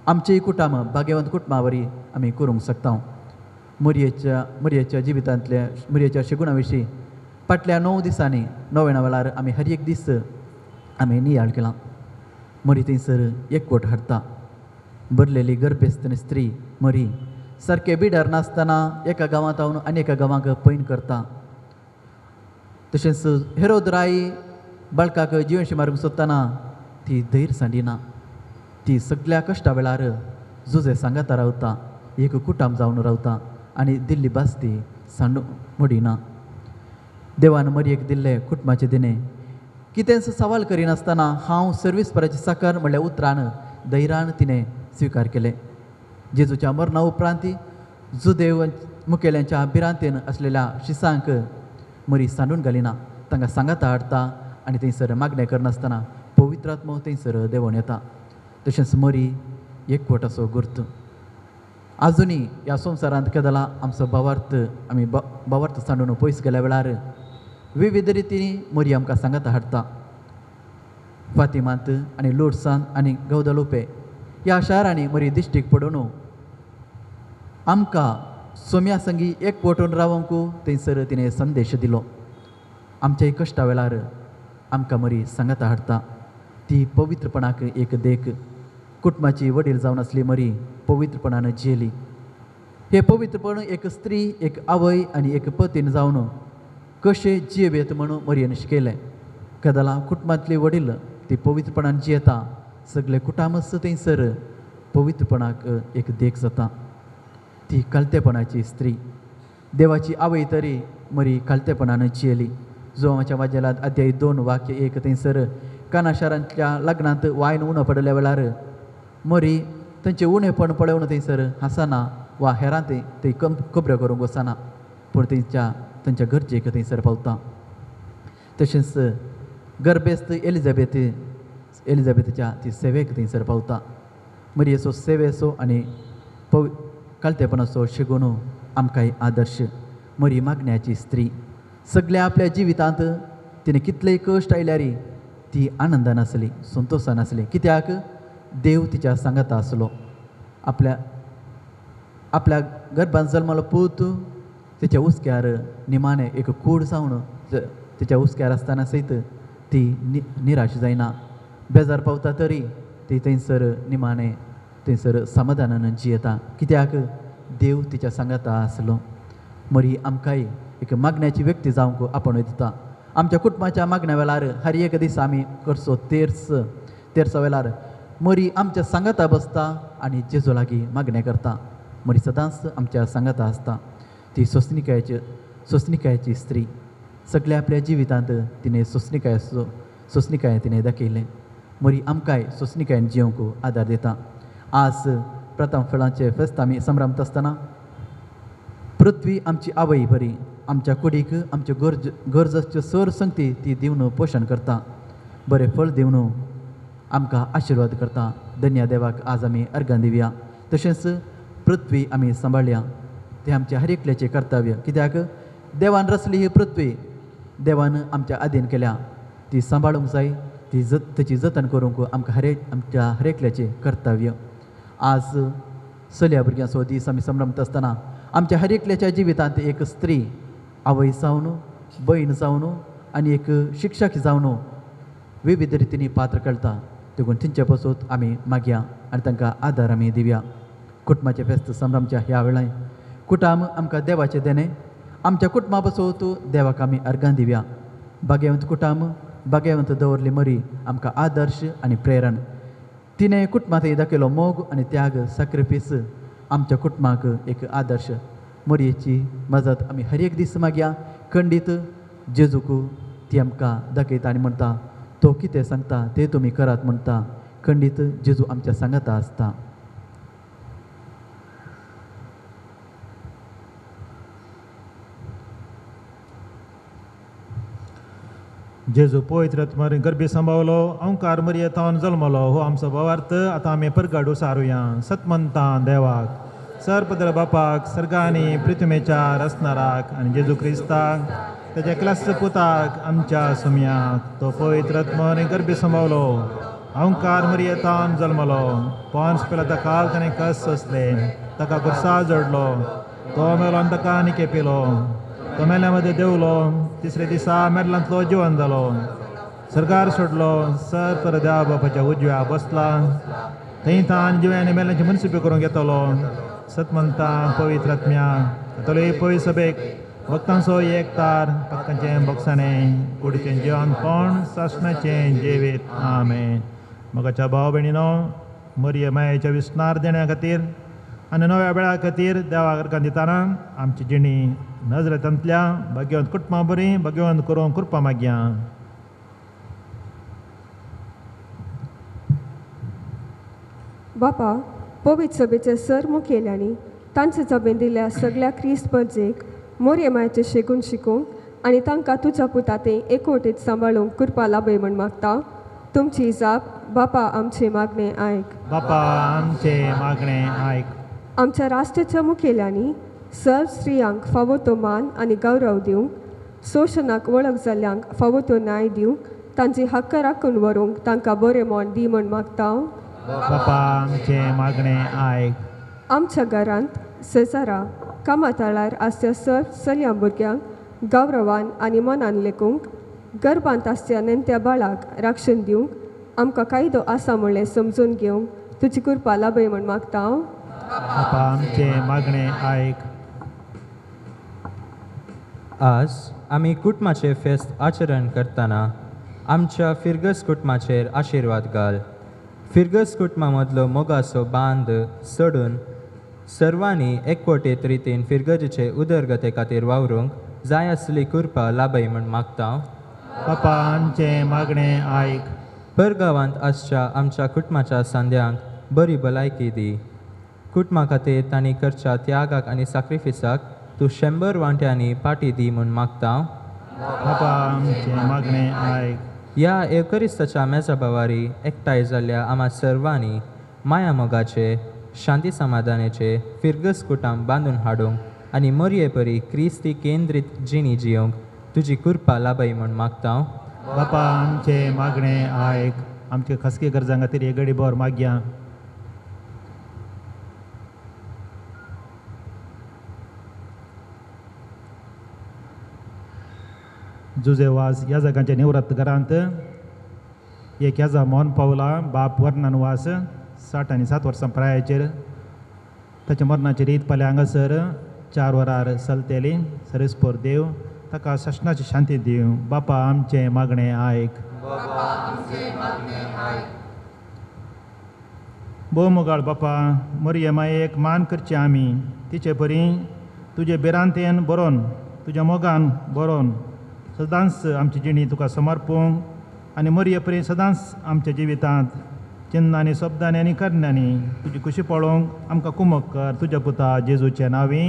आमचेय कुटुंब भाग्यवंत कुटुंबा वरी आमी करूंक शकता. मरयेच्या जिवितांतल्या मरयेच्या शेगुणा विशीं फाटल्या 9 दिसांनी 9 वेळार आमी हर एक दीस आमी नियाळ केला. मरी थंयसर एकवट हाडटा. भरलेली गर्भेस्त स्त्री मरी सारके बिडार नासतना एका गांवांत हांवन आनी एका गांवांक पैन करता. तशेंच हेरोद राई बाळकाक जिवनशी मारूंक सोदतना ती धैर्य सांडिना. ती सगळ्या कश्टा वेळार झुजे सांगाता रावता. एक कुटुंब जावन रावता आनी दिल्ली भास ती सांडूंक मोडिना. देवान मरयेक दिल्ले कुटुंबाचे दिणे कितेंच सवाल करिनासतना हांव सर्वीसपराची साकर म्हणल्या उतरान धैर्यान तिणें स्विकार केले. जेजूच्या मरणा उपरांत जुदेव मुखेल्यांच्या भिरांतेन आसलेल्या शिसांक मरी सांडून घालिना. तांकां सांगाता हाडटा आनी थंयसर मागणें करनासतना पवित्र आत्मो थंयसर देंवोन येता. तशेंच मरी एकवट असो गुर्त. आजुनी ह्या संवसारांत केदला आमचो भावार्थ आमी भावार्थ सांडून पयस गेल्या वेळार विविध रितीनी मरी आमकां सांगाता हाडटा. फातिमांत आनी लोर्सांत आनी गौदलोपे ह्या शारांनी मरी दिश्टीक पडून आमकां सोम्या संगी एकवटून रावंक थंयसर तिणें संदेश दिलो. आमच्या कश्टा वेळार आमकां मरी सांगाता हाडटा. ती पवित्रपणाक एक देख. कुटुंबाची वडील जावन आसली मरी पवित्रपणान जियेली. हे पवित्रपण एक स्त्री, एक आवय आनी एक पतीन जावन कशें जियेवेत म्हणून मरयेन शिकयलें. कदला कुटुंबांतली वडील ती पवित्रपणान जियेता. सगळे कुटुंबच थंयसर पवित्रपणाक एक देख जाता. ती कालतेपणाची स्त्री. देवाची आवय तरी मरी कालतेपणान जियेली. जोवाच्या वाजेलांत अध्याय 2 वाक्य 1 थंयसर काना शारांतल्या लग्नांत वायन उणो पडल्या वेळार मरी तांचें उणेपण पळोवन थंयसर हांसना वा हेरां थंय खबऱ्यो करूंक वचना. पूण तांच्या घरचेक थंयसर पावता. तशेंच गर्भेस्त एलिझाबेथच्या ती सेवेक थंयसर पावता. मरयेचो सेवेचो आनी कालतेपणाचो शिगूण आमकांय आदर्श. मरी मागण्याची स्त्री. सगळ्या आपल्या जिवितांत तिणें कितलेय कश्ट आयल्यार ती आनंदान आसली, संतोशान आसली. कित्याक देव तिच्या सांगाता आसलो. आपल्या गर्भांत जल्मलो पूत तिच्या उस्क्यार निमाणें एक कूड जावन तिच्या उस्क्यार आसतना सयत ती निराश जायना. बेजार पावता तरी ती थंयसर निमाणें थंयसर समाधानान जियेता कित्याक देव तिच्या सांगाता आसलो मरी आमकांय एक मागण्याची व्यक्ती जावंक आपण दिता आमच्या कुटुंबाच्या मागण्या वेळार हर एक दीस आमी करचो तेर्सा वेळार मरी आमच्या सांगाता बसता आनी जेजू लागीं मागणें करता मरी सदांच आमच्या सांगाता आसता ती सोंसणिकायेची स्त्री सगळ्या आपल्या जिवितांत तिणें सोंसणिकाय तिणें दाखयलें मरी आमकांय सोंसणिकायेन जिवंक आदार दिता आज प्रथम फळांचे फेस्त आमी संभ्रमत आसतना पृथ्वी आमची आवय बरी आमच्या कुडीक आमच्यो गरजेच्यो सर संगती ती दिवन पोशण करता बरें फळ दिवन आमकां आशिर्वाद करता धन्य देवाक आज आमी अर्गां दिवया तशेंच पृथ्वी आमी सांबाळया तें आमचें हर एकल्याचें कर्तव्य कित्याक देवान रचली ही पृथ्वी देवान आमच्या आदीन केल्या ती सांबाळूंक जाय तिची जतन करूंक आमकां आमच्या हर एकल्याचें कर्तव्य आज चलया भुरग्यांचो दीस आमी संभ्रमत आसतना आमच्या हर एकल्याच्या जिवितांत एक स्त्री आवय जावन भयण जावन आनी एक शिक्षक जावन विविध रितींनी पात्र कळटा देखून थंयचे पासून आमी मागया आनी तांकां आदार आमी दिवया कुटुंबाचे फेस्त संभ्रमच्या ह्या वेळार कुटुंब आमकां देवाचें देणें आमच्या कुटुंबा पासून देवाक आमी अर्गां दिवया भाग्यवंत कुटुंब भाग्यवंत दवरली मरी आमकां आदर्श आनी प्रेरण तिणें कुटुंबांत दाखयलो मोग आनी त्याग सॅक्रिफीस आमच्या कुटुंबाक एक आदर्श मरयेची मजत आमी हर एक दीस मागया खंडीत जेजूक ती आमकां दाखयता आनी म्हणटा तो कितें सांगता तें तुमी करात म्हणटा खंडीत जेजू आमच्या सांगाता आसता जेजू पवित्र आत्मार गर्भी सांबावलो ओंकार मरयेतावन जल्मलो हो आमचो भावार्थ आतां आमी परगाडू सारुया सतमंता देवाक सरपदर बापाक सर्गांनी पृथ्वीमेच्यार असणाराक आनी जेजू क्रिस्ताक तेच्या क्लास पुताक आमच्या सुमयाक तो पवित्र आत्मार गर्भी सांबावलो ओंकार मरयेतावन जल्मलो पोन्स पिलाता काल ताणें कस सोंसले ताका कुर्सा जोडलो तो मेलो आनी ताका निके पिलो तो मेल्या मदें देवलो तिसरे दिसा मेरलांतलो जिवन जालो सरकार सोडलो सर पर देवा बापाच्या उजव्या बसला थंय तान जिव्यांनी मेल्यांची मनसुबी करूंक येतलो सतमंता पवित्र आत्म्या येतलो पवित्र सभेक भक्तांचो एकतार भक्तांचें बक्षाणें कुडीचें जिवन कोण सासणाचें जिवीत आमेन मोगाच्या भाव भयणीनो मरिये मायेच्या विस्नार देण्या खातीर आनी नव्या वेळा खातीर देवाक अर्गां दितना आमची जिणी नजरेंतल्या भाग्यवंत कुटुंबां बरी भाग्यवंत करूंक कृपा मागया बापा पवित्र सभेचे सर मुखेल्यांनी तांचे सभेन दिल्ल्या सगळ्या क्रिस्त परजेक मोरयेमायेचें शेगून शिकूंक आनी तांकां तुज्या पुतातें एकवटीत सांबाळूंक कृपा लाभय म्हूण मागता तुमची जाप बापा आमचें मागणें आयक बापा आमचें मागणें आयक आमच्या राष्ट्राच्या मुखेल्यांनी सर स्त्रियांक फावो तो मान आनी गौरव दिवंक शोशणाक वळख जाल्ल्यांक फावो तो न्याय दिवंक तांची हक्क राखून व्हरूंक तांकां बरें मोण दी म्हूण मागता बापा आमचें मागणें आयक आमच्या घरांत सेजारा कामाताळार आसच्या सर चलया भुरग्यांक गौरवान आनी मनान लेखूंक गर्भांत आसच्या नेण्ट्या बाळाक रक्षण दिवंक आमकां कायदो आसा म्हणलें समजून घेवंक तुजी कृपा लाभय म्हूण मागता बापा आमचें मागणें आयक आज आमी कुटुंबाचें फेस्त आचरण करतना आमच्या फिरगस कुटुंबाचेर आशिर्वाद घाल फिरगस कुटुंबा मदलो मोगाचो बांद सोडून सर्वांनी एकवटीत रितीन फिरगजेचे उदरगते खातीर वावरूंक जाय आसली कृपा लाभय म्हूण मागता बापा आमचें मागणें आयक परगांवांत आसच्या आमच्या कुटुंबाच्या सांद्यांक बरी भलायकी दी कुटुंबा खातीर तांणी करच्या त्यागाक आनी सॅक्रिफिसाक तूं 100 वांट्यांनी पाटी दी म्हूण मागता बापा आमचें मागणें आयक ह्या एवकरिस्ताच्या मेजा बावारी एकठांय जाल्ल्या आम्हा सर्वांनी माया मोगाचे शांती समाधानाचे फिरगस कुटुंब बांदून हाडूंक आनी मरये परी क्रिस्ती केंद्रीत जिणी जियोंक तुजी कृपा लाभय म्हूण मागता बापा आमचें मागणें आयक आमचे खासगी गरजां खातीर एक घडी बोर मागया जुजेवास ह्या जागांच्या निवृत्त घरांत एक ह्याचा मौन पावला बाप वर्णनवास 60 आनी 7 वर्सां प्रायाचेर ताच्या मरणाची रीत फाल्यां हांगासर 4 वरार चलतली. सरस्पोर देव ताका सशनाची शांती दिवं. बापा आमचें मागणें आयक. भोव मोगाळ बापा, मरियमायेक मान करची आमी. तिचे परी तुजे बिरांतेन बरोवन तुज्या मोगान बरोवन सदांच आमची जिणी तुका समर्पूंक आनी मरिये परी सदांच आमच्या जिवितांत चिन्नांनी शब्दांनी आनी कर्ण्यांनी तुजी खुशी पळोवंक आमकां कुमक कर. तुज्या पुता जेजूचे नांवी.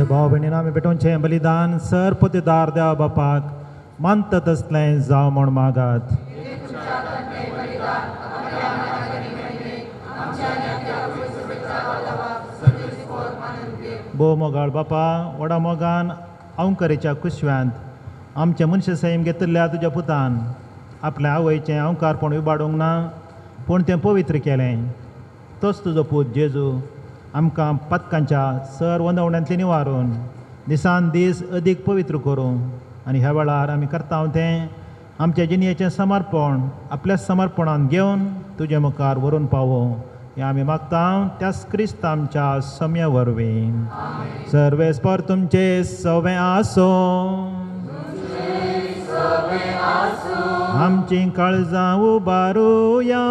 भाव भयणीन आमी भेटोवचें बलिदान सर पोतेदार देवा बापाक मानता तसलें जावं म्हूण मागात. भोव मोगाळ बापा, व्हडा मोगान अवंकरेच्या कुशव्यांत आमचे मनुष्य सैम घेतिल्ल्या तुज्या पुतान आपल्या आवयचें अवकारपण विबाडूंक ना पूण तें पवित्र केलें. तोच तुजो पूत जेजू आमकां पातकांच्या सर वंदवण्यांतली निवारून दिसान दीस अदीक पवित्र करूं आनी ह्या वेळार आमी करता तें आमच्या जिणयेचें समर्पण आपल्या समर्पणान घेवन तुजे मुखार व्हरून पावों हें आमी मागता त्याच क्रिस्त आमच्या सम्या वरवीं. सर्वेस्पर तुमचे सवे आसो, आमची काळजां उबारुया,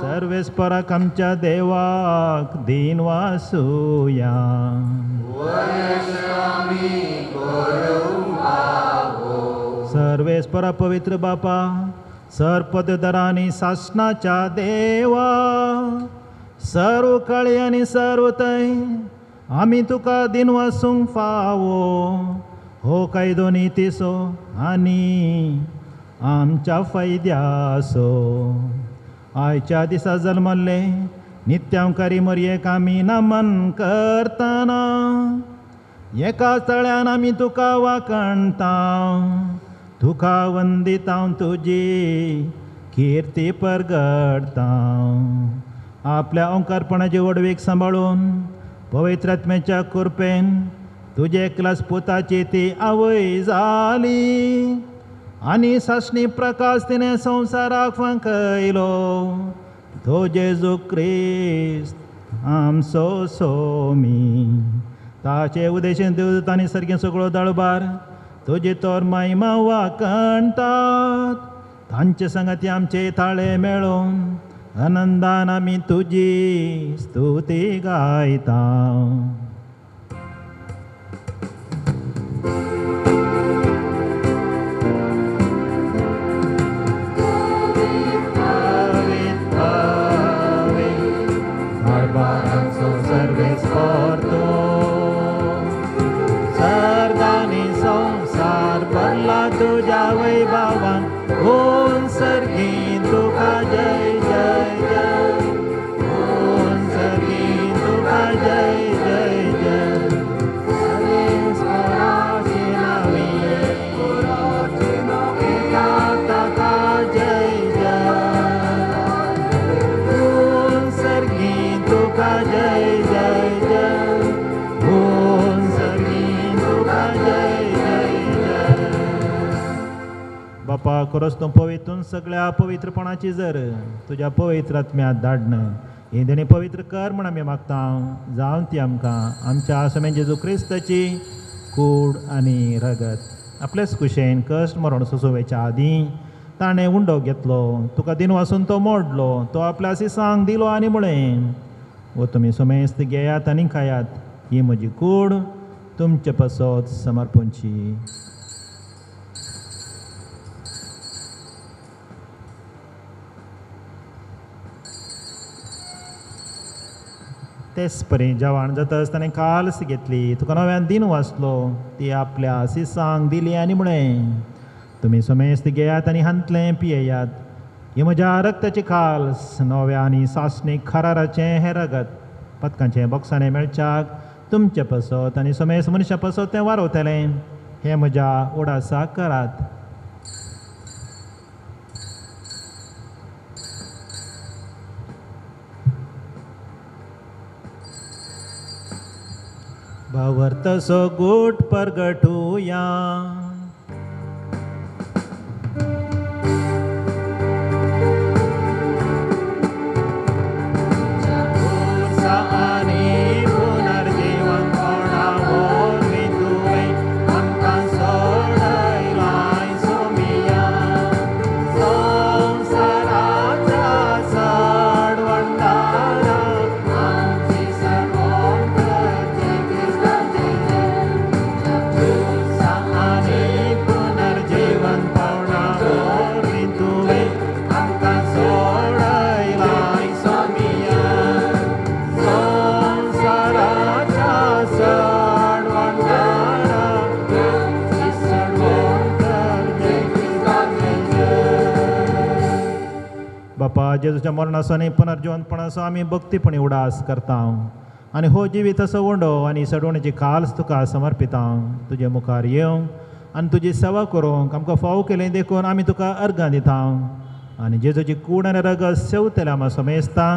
सर्वेस्पराक आमच्या देवाक दिन वासुया. सर्वेस्परा पवित्र बापा, सर्पदरांनी सासणाच्या देवा, सर्व काळी आनी सर्व तय आमी तुका दिन वासूंक फावो. हो कायदो नितीसो आनी आमच्या फायद्यासो. आयच्या दिसा जल्मल्ले नित्यांकारी मरयेक आमी नमन करतना एका तळ्यान आमी तुका वाकणता. तुका वंदिता तुजी किर्ती परगडता. आपल्या ओंकारपणाचे वडवेक सांबाळून पवित्रात्म्याच्या कृपेन तुजे एकल्याच पुताची ती आवय जाली आनी सासणी प्रकाश तिणें संवसाराक फांकयलो. तो जेजू क्रिस्त आमचो सोमी. ताचे उदेशीन देवदूतांनी सारकें सगळो दळबार तुजी तोर महिमा वाकणटात. तांचे संगती आमचे थाळे मेळोवन आनंदान आमी तुजी स्तुती गायता. तुझ्या वैभवान होऊन सर्गी तुका जय जय जय. होऊन सर्गी तुका जय जय जय. सर्वेस्पराची नावी ताका जय जय. होऊन सर्गी तुका जय जय जय. होऊन सर्गी तुका जय जय जय. बापा खरोच तूं पवित्र सगळ्या पवित्रपणाची जर तुज्या पवित्र आत्म्यांत धाडणं ही देणी पवित्र कर म्हण आमी मागता. जावन ती आमकां आमच्या समेन जेजू क्रिस्ताची कूड आनी रगत आपलेच कुशेन कश्ट मरण सोंसोवेच्या आदीं ताणें उंडो घेतलो. तुका दिन वासून तो मोडलो. तो आपल्या सिसांक दिलो आनी म्हळें वो तुमी समेस्त घेयात आनी खायात. ही म्हजी कूड तुमचे पासत समर्पणची. तेच परी जेवण जाताच ताणें काल्स घेतली. तुका नव्यान दिन वाचलो. ती आपल्या सिसांक दिली आनी म्हळें तुमी समेस्त घेयात आनी हांतलें पियेयात. ही म्हज्या रक्ताची काल्स नव्या आनी सासणीक खराराचें हें रगत पथकांचें बॉक्सांनी मेळच्याक तुमचे पासत आनी समेस्त मनशां पासत तें वारवतलें. हें म्हज्या उडासाक करात. भावर्तसो गोट परगटुया. बापा जेजूच्या मरणाचो आनी पुनर्जीवनपणाचो आमी भक्तीपणी उडास करता. आनी हो जिवीत असो उंडो आनी सडवण्याची काल्स तुका समर्पिता तुजे मुखार येवंक आनी तुजी सेवा करूंक आमकां फाव केलें देखून आमी तुका अर्गां दिता आनी जेजूची कूड आनी रगत सेवतले आमी समेजता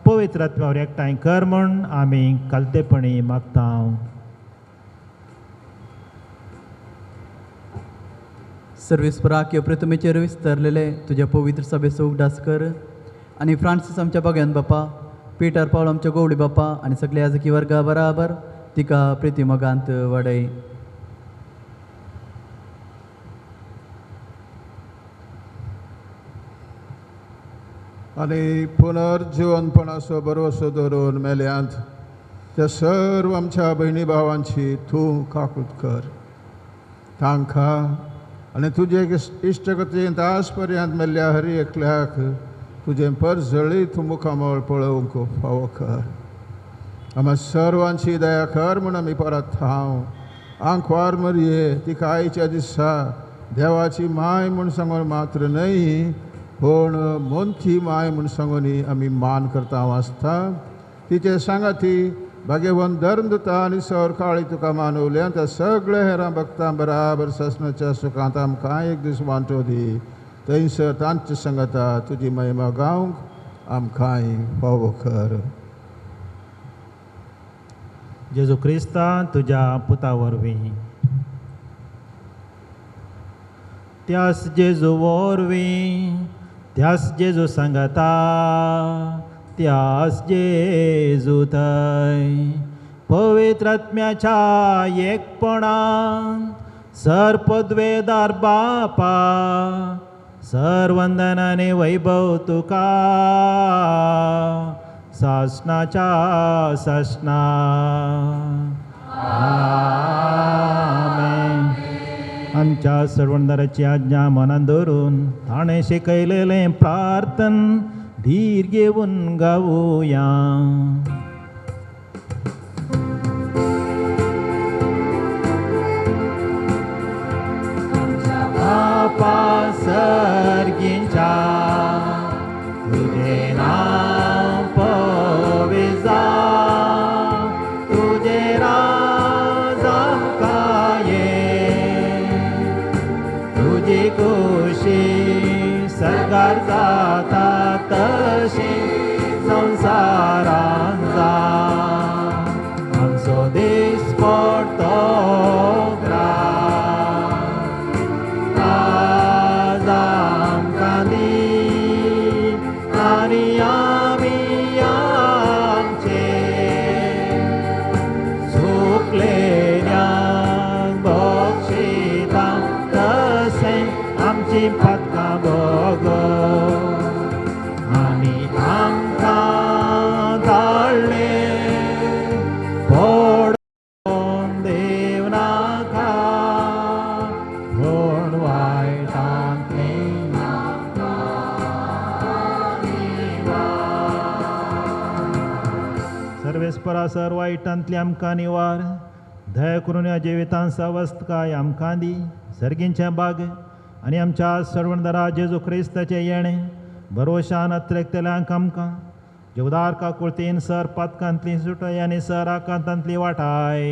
पवित्र आत्म्यावर एकठांय कर म्हूण आमी कालतेपणी मागता. सर्वेस्पराक ह्यो प्रथमेचेर विस्तारलेले तुज्या पवित्र सभेचो उगडास कर आनी फ्रांसीस आमच्या भगवान बापा, पिटर पावल आमच्या गवळी बापा आनी सगळे याजकी वर्गा बराबर तिका प्रितीमोगांत वाडय. आनी पुनर्जिवनपणाचो भरवसो दवरून मेल्यांत त्या सर्व आमच्या भयणी भावांची तूं काकूट कर. तांकां आनी तुजे इश्टगतींत आज पर्यंत मेल्ल्या हर एकल्याक तुजें परजळीत मुखामळ पळोवंक फावो कर. आम्हा सर्वांची दया कर म्हूण आमी परत आंकवार मरये तिका आयच्या दिसा देवाची माय म्हूण सांगून मात्र न्हय पूण मोनची माय म्हूण सांगून आमी मान करता वाचता. तिचे सांगाती भाग्यवन धर्मदुता आनी सौर काळी तुका मानवल्या त्या सगळ्या हेरां भक्तां बराबर ससनाच्या सुखांत आमकां एक दीस वांटो दी. थंयसर तांच्या संगता तुजी महिमा गावंक आमकांय फावो कर. जेजू क्रिस्ता तुज्या पुता वरवीं त्यास जेजू वरवीं त्यास जेजू सांगता त्यास जेजू थंय पवित्र आत्म्याच्या एकपणान सरपदवेदार बापा सर्वंदन आनी वैभव तुका सासणाच्या सासणा. आमेन. आमच्या सर्वंदराची आज्ञा मनान धरून ताणें शिकयलेलें प्रार्थन धीर घेवन गावुया. बापा सर्गींच्या तुझे नाव पवित्र जावं, तुझे राज आमकां ये, तुझी खुशी सरगार जाता तशी संवसारांत जावं. आमचो दिसपट तो आनी आमी आमचे सुकलेल्यांक बक्षिता तशें आमची पातकां भोगो आनी आमकां धाडले पडोवन देव नाका पूण वायटांतली सर्वेस्परा सर वायटांतली आमकां निवार. दया करून ह्या जिवितांत सवस्थकाय आमकां दी. सर्गींचें बाग आनी आमच्या सर्वंदरा जेजू क्रिस्ताचें येणें भरोशान अत्रेकतेल्यांक आमकां जेवदार काकुळतीन सर पातकांतली सुटय आनी सर आकांतांतली वाटाय.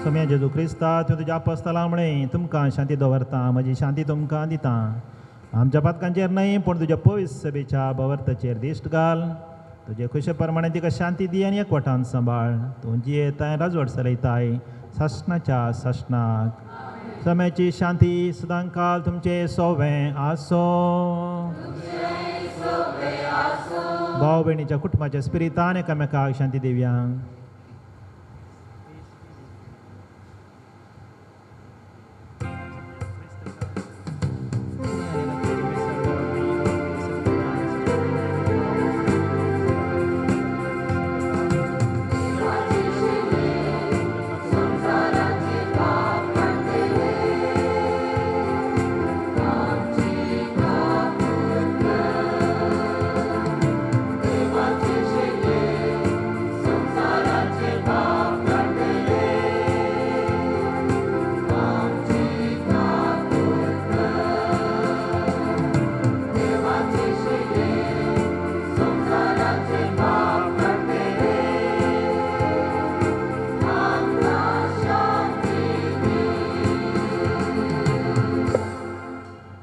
सोम्या जेजू क्रिस्ता तूं तुज्या आपोस्तलां म्हणे तुमकां शांती दवरता, म्हजी शांती तुमकां दिता. आमच्या पातकांचेर न्हय पूण तुज्या पवित्र सभेच्या भवर्ताचेर दिश्ट घाल. तुजे खुशे प्रमाणे तिका शांती दी आनी एकवटान सांबाळ. तूं जियेताय राजवट चलयताय सासणाच्या सासणाक. सोम्याची शांती सदां काल तुमचे सोवें आसो. भाव भयणीच्या कुटुंबाच्या स्पिरितान एकामेकाक शांती दिवया.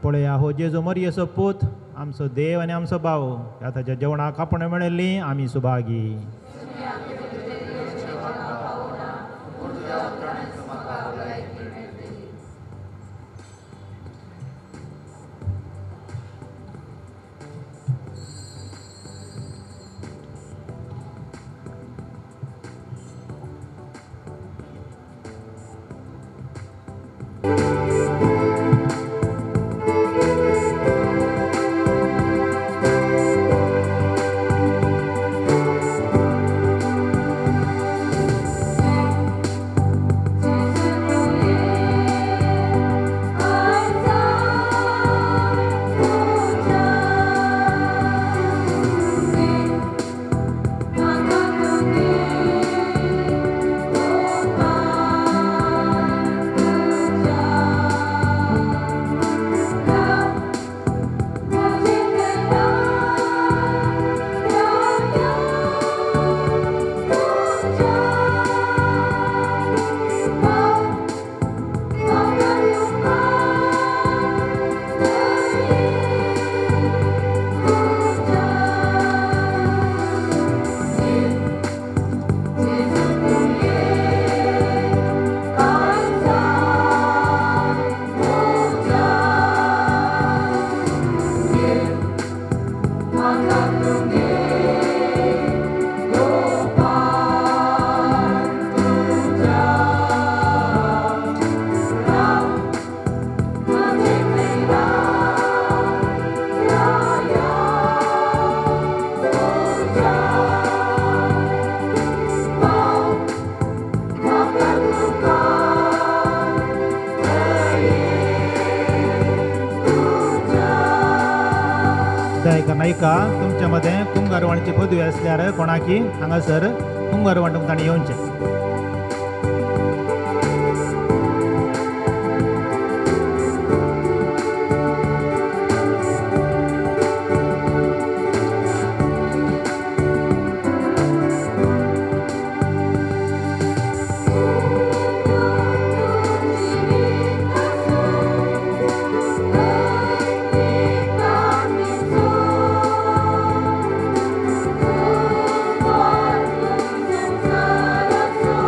पळया हो जेजू मरियेचो पूत आमचो देव आनी आमचो भाव आतांच्या जेवणाक आपण मेळिल्ली आमी सुभागी. नायका तुमच्या मध्ये कुंगारवाणची पदवी असल्यार कोणाकी हांगासर कुंगारवाण तुमकां येवचें. Oh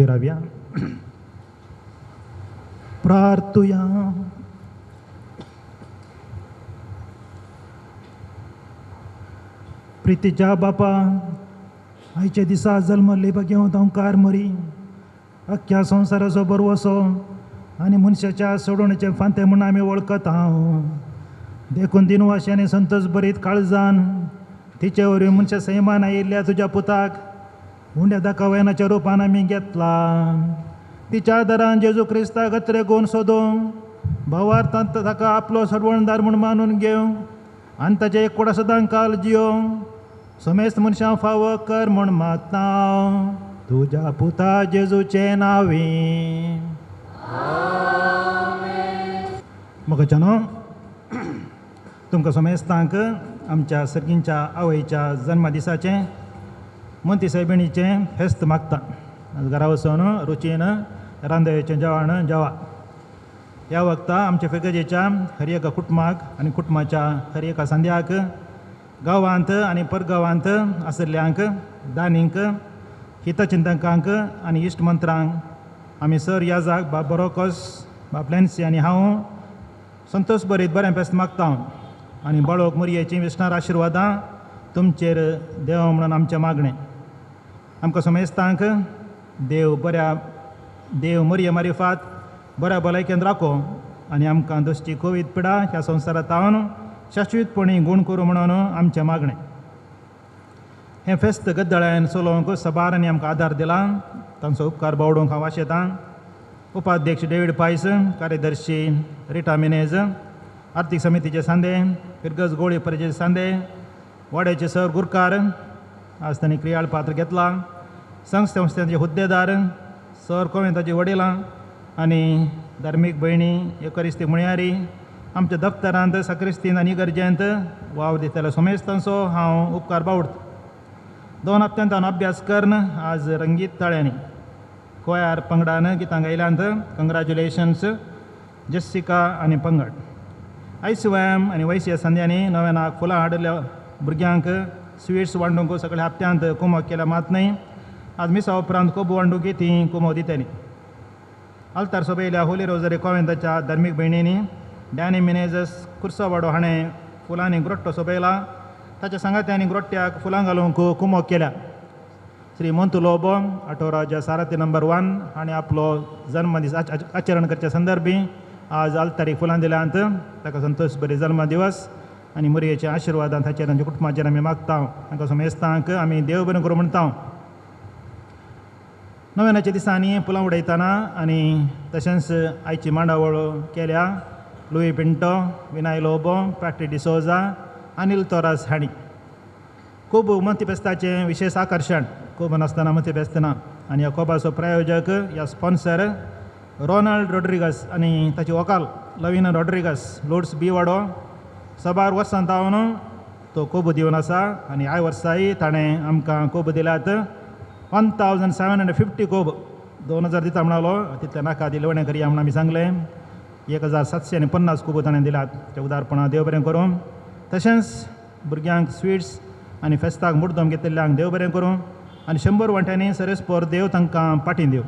उबे रावया. प्रार्थुया. प्रितीच्या बापा, आयच्या दिसा जल्मल्ले बघेव ओंकार मरी अख्ख्या संवसाराचो बरवसो आनी मनशाच्या सोडवणेचे फांते म्हूण आमी वळखत हांव. देखून दिनवाशाने संतोश बरीत काळजान तिचे वरवीं मनशा सैमान आयिल्ल्या तुज्या पुताक हुंड्या दाखोवयानाच्या रुपान आमी घेतला. तिच्या आदारान जेजू क्रिस्ताक अत्रे गोवन सोदूंक भावार्थांत ताका आपलो सडवणदार म्हूण मानून घेवंक आनी ताचे एकवटा सदां काल जियोंक समेस्त मनशां फावो कर म्हूण मागता तुज्या पुता जेजूचे नांवी. मोगाच्यानो तुमकां समेस्तांक आमच्या सर्गींच्या आवयच्या जन्मदिसाचें मंती सायबिणीचें फेस्त मागता. घरा वचून रुचीन रांदयेचें जेवण जेवा. ह्या वक्ता आमच्या फेगजेच्या हर एका कुटुंबाक आनी कुटुंबाच्या हर एका सांद्याक गांवांत आनी परगांवांत आशिल्ल्यांक दानींक हितचिंतकांक आनी इश्टमंत्रांक आमी सर याजाक बाब बरोकोस बाब लॅन्सी आनी हांव संतोश बरीत बरें फेस्त मागता आनी बाळोक मरयेचीं विस्तार आशिर्वादां तुमचेर देव म्हणून आमचें मागणें. आमकां समेस्तांक देव मरये मारिफात बऱ्या भलायकेन राखो आनी आमकां दोस्ती कोवीद पिडा ह्या संवसारांत शाश्वीतपणी गूण करूं म्हणून आमचें मागणें. हें फेस्त गद्दळ्यान चलोवंक सबारांनी आमकां आदार दिला. तांचो उपकार बावडोवंक हांव आशेतां. उपाध्यक्ष डेवीड पायस, कार्यदर्शी रिटा मिनेज, आर्थीक समितीचे सांदे, फिरगस गोळी परिचय सांदे, वाड्याचे सर गुरकार, आज तांणी क्रियाळ पात्र घेतला, संस्थांचे हुद्देदार, सर कोवेंताची वडिलां आनी धार्मीक भयणी, एकरिस्तीक मुळयारी, आमच्या दफ्तरांत सक्रिस्तीन आनी गरजेंत वाव दितल्या समेस्तांचो हांव उपकार बावडतां. 2 हप्त्यांत हांव अभ्यास करन आज रंगीत ताळ्यांनी कोयार पंगडान गितां गायल्यांत. कंग्रॅच्युलेशन्स जेसिका आनी पंगड. ICYM आनी YCS संद्यांनी नव्यानाक फुलां हाडिल्ल्या भुरग्यांक स्विट्स वांटूंक सगळ्या हप्त्यांत कुमक केल्या मात न्हय. आज मिसा उपरांत कोबू वांटूंक तीं कुमो दितालीं. आल्तार सोबयल्या होली रोजरी कोवेंताच्या धार्मीक भयणींनी डॅनी मिनेजस कुर्सावाडो हाणें फुलांनी ग्रोट्टो सोबयला. ताच्या सांगात्यांनी ग्रोट्ट्याक फुलां घालूंक कुमक केल्या. श्री मंतू लोबो आठवराच्या सारथी नंबर 1 हाणें आपलो जन्मदीस आचरण करचे संदर्भी आज आल्तारीक फुलां दिल्यांत. ताका संतोश बरी जल्मदिवस आनी मरयेच्या आशिर्वादान ताचेर तांच्या कुटुंबाचेर आमी मागता. तांकां समेस्तांक आमी देव बरें करूं म्हणटा. नव्यानाच्या दिसांनी फुलां उडयतना आनी तशेंच आयची मांडावळ केल्या लुई पिंटो, विनाय लोबो, पॅट्री डिसोजा, अनिल तोरास हांणी. खूब मंतीफेस्ताचें विशेश आकर्शण खूब नासतना मंतीफेस्त ना आनी ह्या कोबाचो प्रायोजक ह्या स्पॉन्सर रोनाल्ड रॉड्रिगस आनी ताची व्हंकल लविना रॉड्रिगस लोड्स बी वाडो. सबार वर्सांत हांव तो कोबू दिवन आसा आनी ह्या वर्साय ताणें आमकां कोबू दिल्यात. 1750 कोब 2000 दिता म्हणलो. तितले नाका दिलवणें करया म्हणून आमी सांगलें. 1750 कोबू ताणें दिल्यात. ते उदारपणां देव बरें करूं. तशेंच भुरग्यांक स्विट्स आनी फेस्ताक मुद्दम घेतिल्ल्यांक देव बरें करूं आनी 100 वांट्यांनी सरेस्पोर देव तांकां पाठीं दिवं.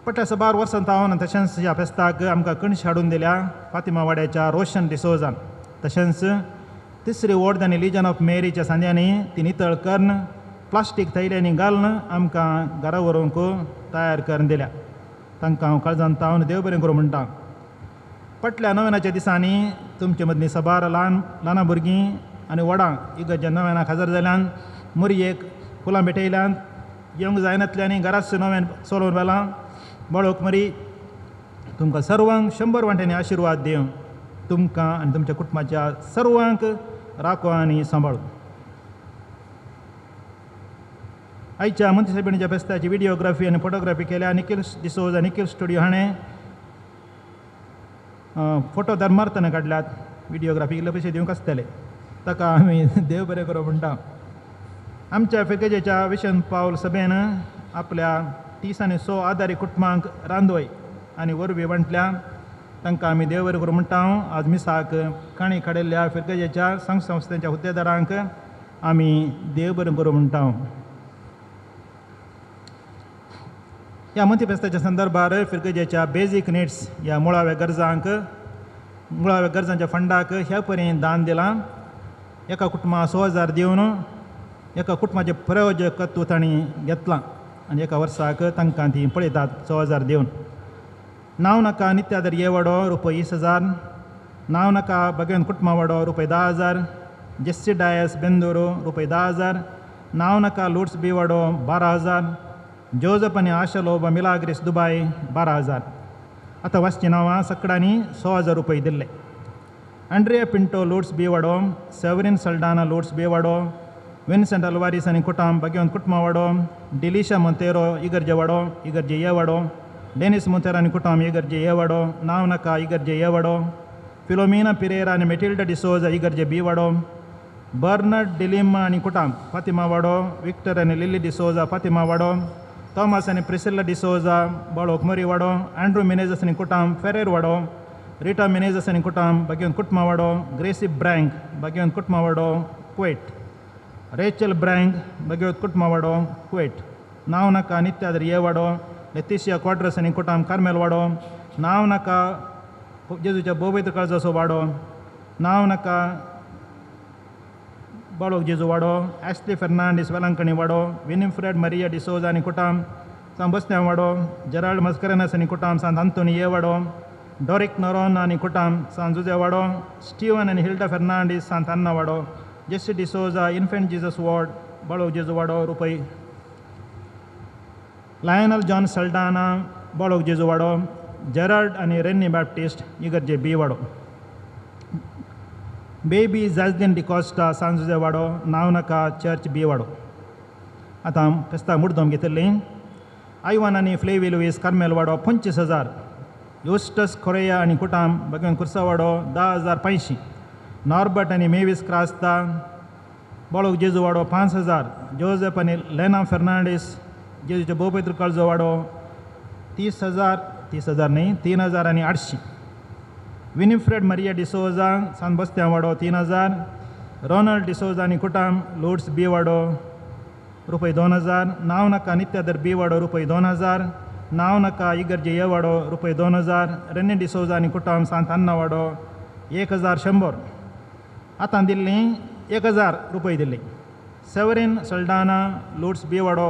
फाटल्या सबार वर्सांत हांव तशेंच ह्या फेस्ताक आमकां कणश हाडून दिल्या फातिमा वाड्याच्या रोशन डिसोजान. तशेंच तिसरी वॉर्ड आनी लिजन ऑफ मेरीच्या सांद्यांनी ती नितळ करून प्लास्टीक थैल्यांनी घालून आमकां घरा व्हरूंक तयार करून दिल्या. तांकां हांव काळजांत तावन देव बरें करूं म्हणटा. फाटल्या नव्यानाच्या दिसांनी तुमचे मदलीं सबार ल्हान भुरगीं आनी व्हडां इगर्जे नव्यानाक हजर जाल्ल्यान मरयेक फुलां भेटयल्यांत. येवंक जायनातल्यांनी घराच नव्यान चलोवन वेलां. बाळोक मरी तुमकां सर्वांक 100 वांट्यांनी आशिर्वाद दिवं. तुमकां आनी तुमच्या कुटुंबाच्या सर्वांक राखो आनी सांबाळूं. आयच्या मंत्री सायबिणीच्या फेस्ताची व्हिडिओग्राफी आनी फोटोग्राफी केल्या निखील डिसोजा निखील स्टुडियो हाणें फोटो धर्मार्थान काडल्यात. व्हिडिओग्राफीक इल्ले पयशे दिवंक आसतले. ताका आमी देव बरें करूं म्हणटा. आमच्या फेकेजेच्या विशन पावल सभेन आपल्या 30 आनी 100 आदारी कुटुंबांक रांदवय आनी वरवीं वांटल्या. तांकां आमी देव बरें करूं म्हणटा. आज मिसाक काणी काडिल्ल्या फेकेजेच्या संस्थांच्या हुद्देदारांक आमी देव बरें करूं म्हणटा. ह्या मंत्रिफेस्ताच्या संदर्भार फिरगजेच्या बेजीक नीड्स ह्या मुळाव्या गरजांच्या फंडाक ह्या पर्यंत दान दिलां. एका कुटुंबाक 6,000 दिवन एका कुटुंबाचें प्रयोजकत्व तांणी घेतलां आनी एका वर्साक तांकां ती पळयतात 6,000 दिवन. नांव नाका नित्यादर येवडो ₹20,000, नांव नाका भगवंत कुटुंबा वाडो ₹10,000, जेस्सी डायस बेंदोरो ₹10,000, नांव नाका लुट्स बी वाडो 12,000, जोजप आनी आशा लोबा मिलाग्रिस दुबाय 12,000. आतां वाचचीं नांवां सकडांनी ₹100,000 दिल्ले. आंड्रिया पिंटो लुट्स बी वाडो, सेवरीन सल्डाना लुट्स बी वाडो, विन्सेंट अल्वारिस आनी कुटाम भगवंत कुटुंबा वाडो, डिलिशा मोंतेरो इगर्जे वाडो इगर्जे ये वाडो, डेनिस मोंतेरो आनी कुटाम इगर्जे ये वाडो, नांव नाका इगर्जे ये वाडो, फिलोमिना पिरेरा आनी मेटिल्डा डिसोजा इगर्जे बी वाडो, बर्नर्ड डिलिमा आनी कुटाम फातिमा वाडो, विक्टर आनी लिली डिसोजा फातिमा वाडो, थॉमस आनी प्रिसिल्ला डिसोजा बाळोक मरी वाडो, एंड्रू मिनेजस आनी कुटाम फेरेर वाडो, रिटा मिनेजस आनी कुटाम भगवंत कुटुंबा वाडो, ग्रेसी ब्रँक भगवंत कुटुंबा वाडो कुवेट, रेचल ब्रँक भगवंत कुटुंबा वाडो कुवेट, नांव नाका नित्यादर ये वाडो, लेतिशिया क्वाड्रस आनी कुटाम कार्मेल वाडो, नांव नाका जेजूच्या बोबैत काळजाचो वाडो, नांव नाका बाळोक जेजू वाडो, ॲस्ली फेर्नांडीस वेलांकणी वाडो, विनिफ्रेड मरिया डिसोजा आनी कुटाम सांत बस्त्या वाडो, जेराल्ड मस्करेनस आनी कुटाम सांत आंतोनी ये वाडो, डॉरिक नोरोन आनी कुटाम सांत जुजे वाडो, स्टीवन आनी हिल्डा फेर्नांडीस सांत अन्ना वाडो, Jessie D'Souza infant Jesus ward बाळोक जेजू वाडो रुपय, लायनल जॉन सल्डाना बाळोक जेजू वाडो, जेराल्ड आनी रेन्नी बॅप्टिस्ट इगर्जे बी वाडो, बेबी जॅझलिन डिकॉस्टा सांत जुजे वाडो, नांव नाका चर्च बी वाडो. आतां फेस्ताक मुर्दोम घेतिल्ली. आयवान आनी फ्लेवी लुईस कार्मेल वाडो 25,000, युस्टस कोरेया आनी कुटाम भगवंत कुर्सा वाडो 10,500, नॉर्बर्ट आनी मेवीस क्रास्ता बाळोक जेजू वाडो 5,000, जोसेफ आनी लेना फेर्नांडीस जेजूचे बोपैत्र काळजो वाडो 30,000 न्ही 3,800, विनिफ्रेड मरिया डिसोजा सांत बस्त्या वाडो 3,000, रोनाल्ड डिसोजा आनी कुटाम लोड्स बी वाडो ₹2,000, नांव नाका नित्यादर बी वाडो ₹2,000, नांव नाका इगर्जे ये वाडो ₹2,000, रेन्नी डिसोजा आनी कुटाम सांत अन्ना वाडो 1,100. आतां दिल्ली ₹1,000 दिल्ली. सेवरीन सल्डाना लुट्स बी वाडो,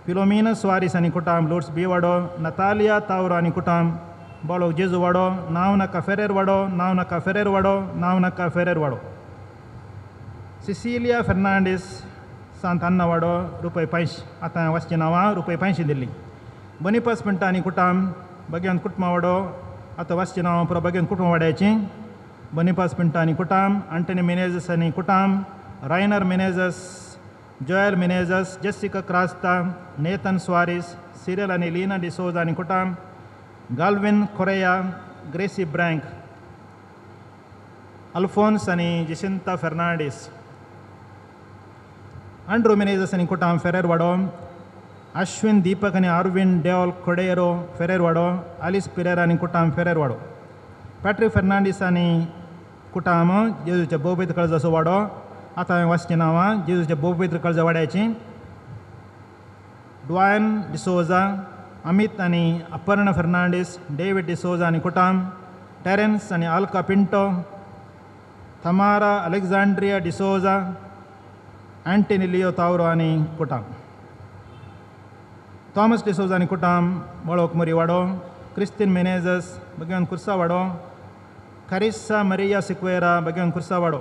फिलोमिना सुवारीस आनी कुटाम लुट्स बी वाडो, नतालिया तावरो आनी कुटाम बाळोक जेजू वाडो, नांव नाका फेरेर वाडो, नांव नाका फेरेर वाडो, नांव नाका फेरेर वाडो, सिसिलिया फेर्नांडीस सांत अन्ना वाडो ₹500. आतां वाचचीं नांवां ₹500 दिल्ली. बनिपास पिंटा आनी कुटाम भगवंत कुटुंबा वाडो. आतां वाचचीं नांवां पुरो भगवंत कुटुंबा वाड्याचीं. बनिपास पिंटा आनी कुटाम, आंटनी मिनेजस आनी कुटाम, Rayner Menezes, Joel Menezes, Jessica Crasto, Nathan Soares, Cyril आनी लीना डिसोजा आनी कुटाम, गाल्विन कोरेया, ग्रेसी ब्रँक, अल्फोन्स आनी जिसिंता फेर्नांडीस, आंड्रू मिनेजस आनी कुटाम फेरेर वाडो, अश्विन दीपक आनी आर्विन डेओल कोडेरो फेरेर वाडो, आलिस पिरेरा आनी कुटाम फेरेर वाडो, पॅट्रिक फेर्नांडीस आनी कुटाम जेजूच्या बोपैत्र काळजाचो वाडो. आतां वाचचीं नांवां जेजूच्या बोपैत्र काळजा वाड्याचीं. ड्वायन डिसोजा, अमित आनी अपर्णा फेर्नांडीस, डेविड डिसोजा आनी कुटाम, टेरेन्स आनी Alka Pinto, Tamara Alexandria D'Souza, Antony Leo Tavares आनी कुटाम, थॉमस डिसोजा आनी कुटाम बाळोक मरी वाडो, क्रिस्तीन मिनेजस भगवंत कुर्सा वाडो, करिस्सा मरिया सिक्वेरा भगवंत कुर्सा वाडो,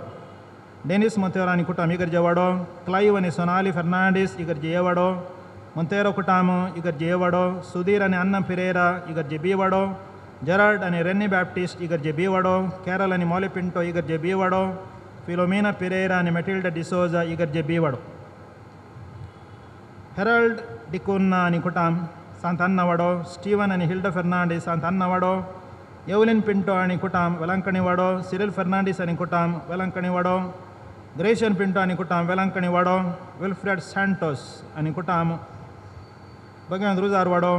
डेनिस मोंतेरो आनी कुटाम इगर्जे वाडो, क्लाइव आनी सोनाली फेर्नांडीस इगर्जे ये वाडो, मोंतेरो कुटाम इगर्जे ये वाडो, सुधीर आनी अन्ना पिरेरा इगर्जे बी वाडो, जेराल्ड आनी रेन्नी बॅप्टिस्ट इगर्जे बी वाडो, कॅरल आनी मॉली पिंटो इगर्जे बी वाडो, फिलोमिना पिरेरा आनी मेटिल्डा डिसोजा इगर्जे बी वाडो, हेराल्ड डिकोन्ना आनी कुटाम सांत अन्ना वाडो, स्टीवन आनी हिल्डा फेर्नांडीस सांत अन्ना वाडो, एवलिन पिंटो आनी कुटाम वेलांकणी वाडो, सिरिल फेर्नांडीस आनी कुटाम वेलांकणी वाडो, ग्रेशियन पिंटो आनी कुटाम वेलांकणी वाडो, विल्फ्रेड सॅन्टोस आनी कुटाम भगवंत रुजार वाडो,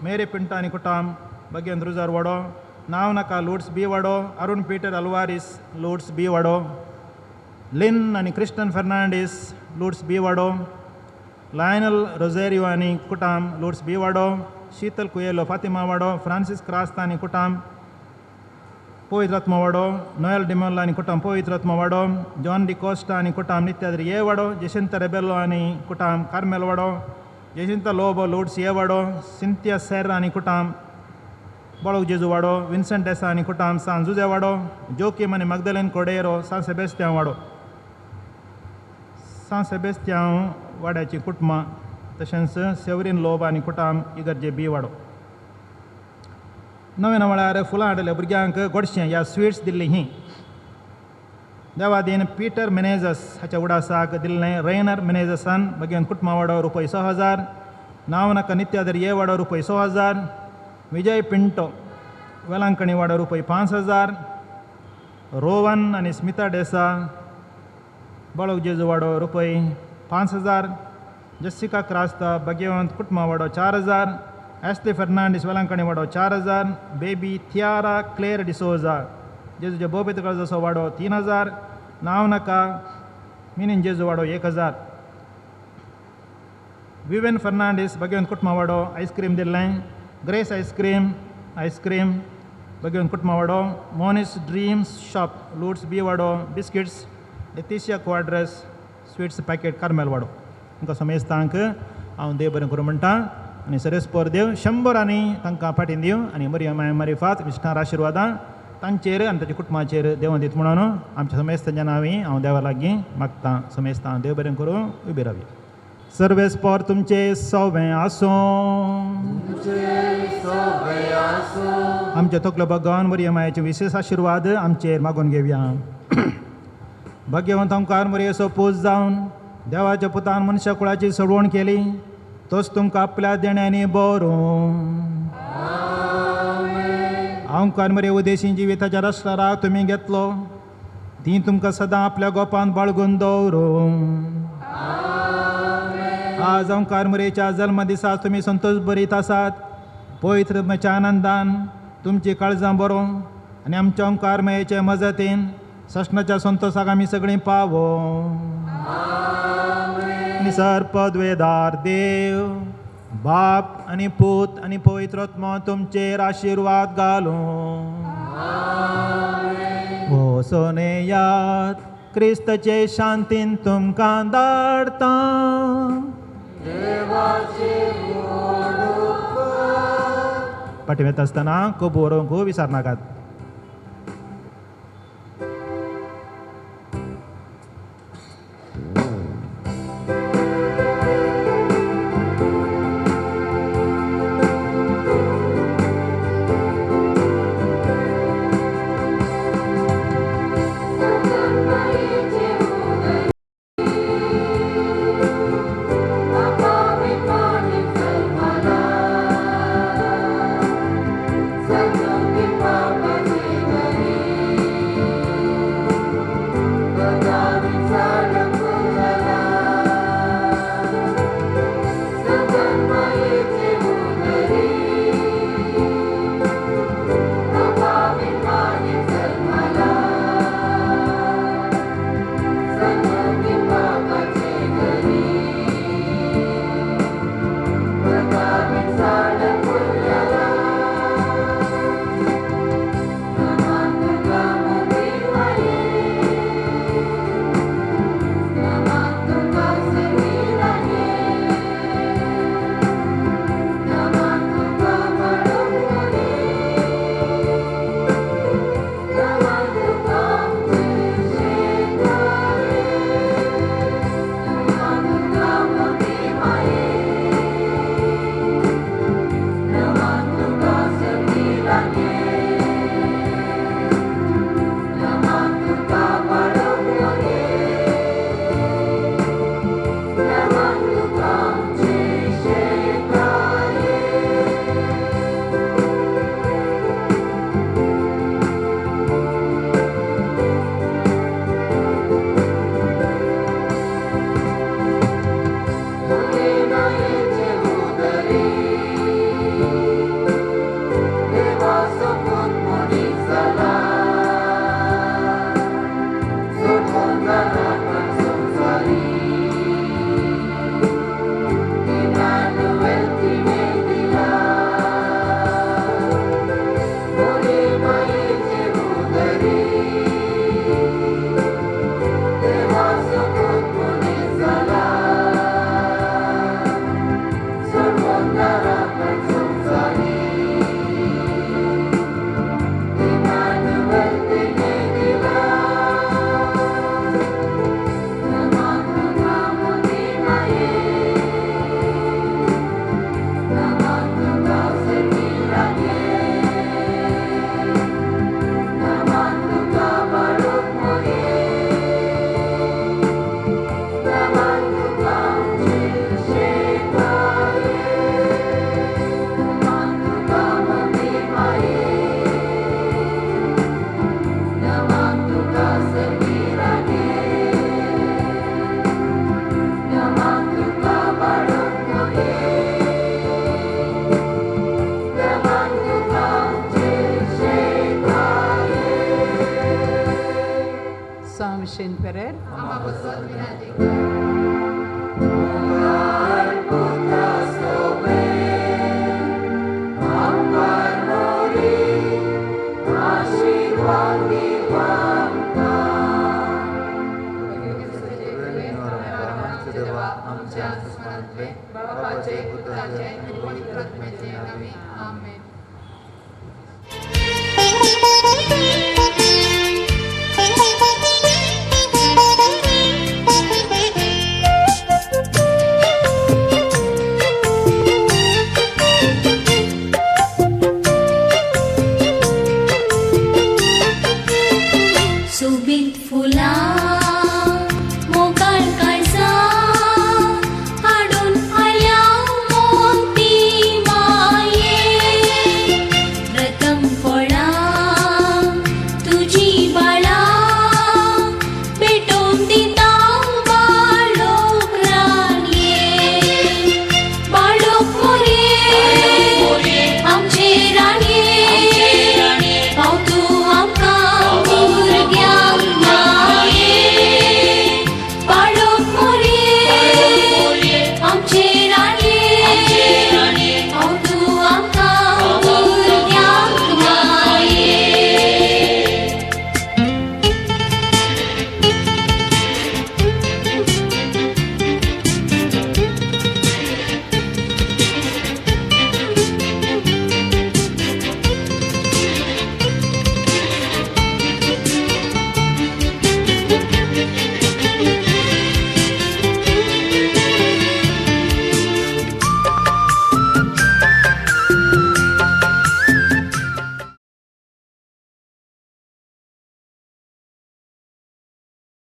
मेरी पिंटो आनी कुटाम भगवंत रुजार वाडो, नांव नाका लुट्स बी वाडो, अरुण पीटर अल्वारीस लुट्स बी वाडो, लिन आनी क्रिस्टन फेर्नांडीस लुट्स बी वाडो, लायनल रोझेरियो आनी कुटाम लोर्ड्स बी वाडो, शीतल कुयेलो फातिमा वाडो, फ्रांसीस क्रास्ता आनी कुटाम पवित्र आत्मा वाडो, नोएल डिमोला आनी कुटाम पवित्र आत्मा वाडो, जॉन डिकोस्टा आनी कुटाम नित्याद्री ये वाडो, जशिंता रेबेलो आनी कुटाम कार्मेल वाडो, जशिंता लोबो लोर्ड्स ये वाडो, सिंथिया सेर्रा आनी कुटाम बळोग जेजू वाडो, विन्सेंट डेसा आनी कुटाम सान जुजे वाडो, जोकीम आनी मगदलेन कोडेरो सान सेबेस्त्यां वाडो, सान सेबेस्त्यां वाड्याची कुटुंबां तशेंच सेवरीन लोब आनी कुटाम इगर्जे बी वाडो. नवे नवळ्यार फुलां हाडलेल्या भुरग्यांक गोडशें ह्या स्विट्स दिल्लीं हीं देवादीन पीटर मेनेझस हाच्या उडासाक दिल्लें रेनर मेनेझसान बगेन कुटुंबा वाडो रुपये 6,000, नांव नाका नित्यादर ये वाडो रुपये 6,000, विजय पिंटो वेलांकणी वाडो रुपये 5,000, रोवन आनी स्मिता डेसा बळोग जेजू वाडो रुपये 5,000, जसिका क्रास्ता बगेवंत कुटुंबा वाडो 4,000, एस्ते फर्नांडीस वेलांकणी वाडो 4,000, बेबी थियारा क्लेर डिसोजा जेजूचे बोबेत कर्जसो वाडो 3,000, नांव नाका मिनीन जेजू वाडो 1,000, विवेन फर्नांडीस बगेवंत कुटुंबा वाडो आयस्क्रीम दिल्लें, ग्रेस आयस्क्रीम बगेवंत कुटुंबा वाडो, Monis dreams shop Lourdes B वाडो biscuits, Leticia Quadros sweets packet Carmel वाडो. तुमकां समेस्तांक हांव देव बरें करूं म्हणटा आनी सरेस्पर देव 100 तांकां फाटीन दिवं आनी मरियम मारिफात विष्णार आशिर्वादां तांचेर आनी ताच्या कुटुंबाचेर देव दीत म्हणून आमच्या समेस्तांच्या नांवी हांव देवा लागीं मागतां. समेस्तां देव बरें करूं उबी रावया. सर्वेस्पर तुमचे सवें आसूं, आमच्या तकलो भगवान मरियमाचे विशेष आशिर्वाद आमचेर मागून घेवया. भाग्यवंत ओंकार मरियेचो पूज जावन देवाच्या पुतान मनशा कुळाची सडवण केली, तोच तुमकां आपल्या देण्यांनी बरों. ओंकार मरिये उदेशी जिविताच्या रस्त्याराक तुमी घेतलो, ती तुमकां सदां आपल्या गोपान बाळगून दवरूं. आज ओंकार मरियेच्या जल्म दिसा तुमी संतोश भरीत आसात. पवित्रच्या आनंदान तुमची काळजां बरों आनी आमच्या ओंकार मरियेचे मजतीन सशनाच्या संतोशाक आमी सगळीं पावो. सर्पद्वेदार देव बाप आनी पूत आनी पवित्र आत्मा तुमचेर आशिर्वाद घालूं. हो सोनेयात क्रिस्ताचे शांतीन तुमकां धाडटा. पाटी वेता आसतना खूब बरोवंक विसरनाकात. Santo que sin perer. बापाचे पुत्राचे आणि पवित्र आत्म्याचे नावे आमेन.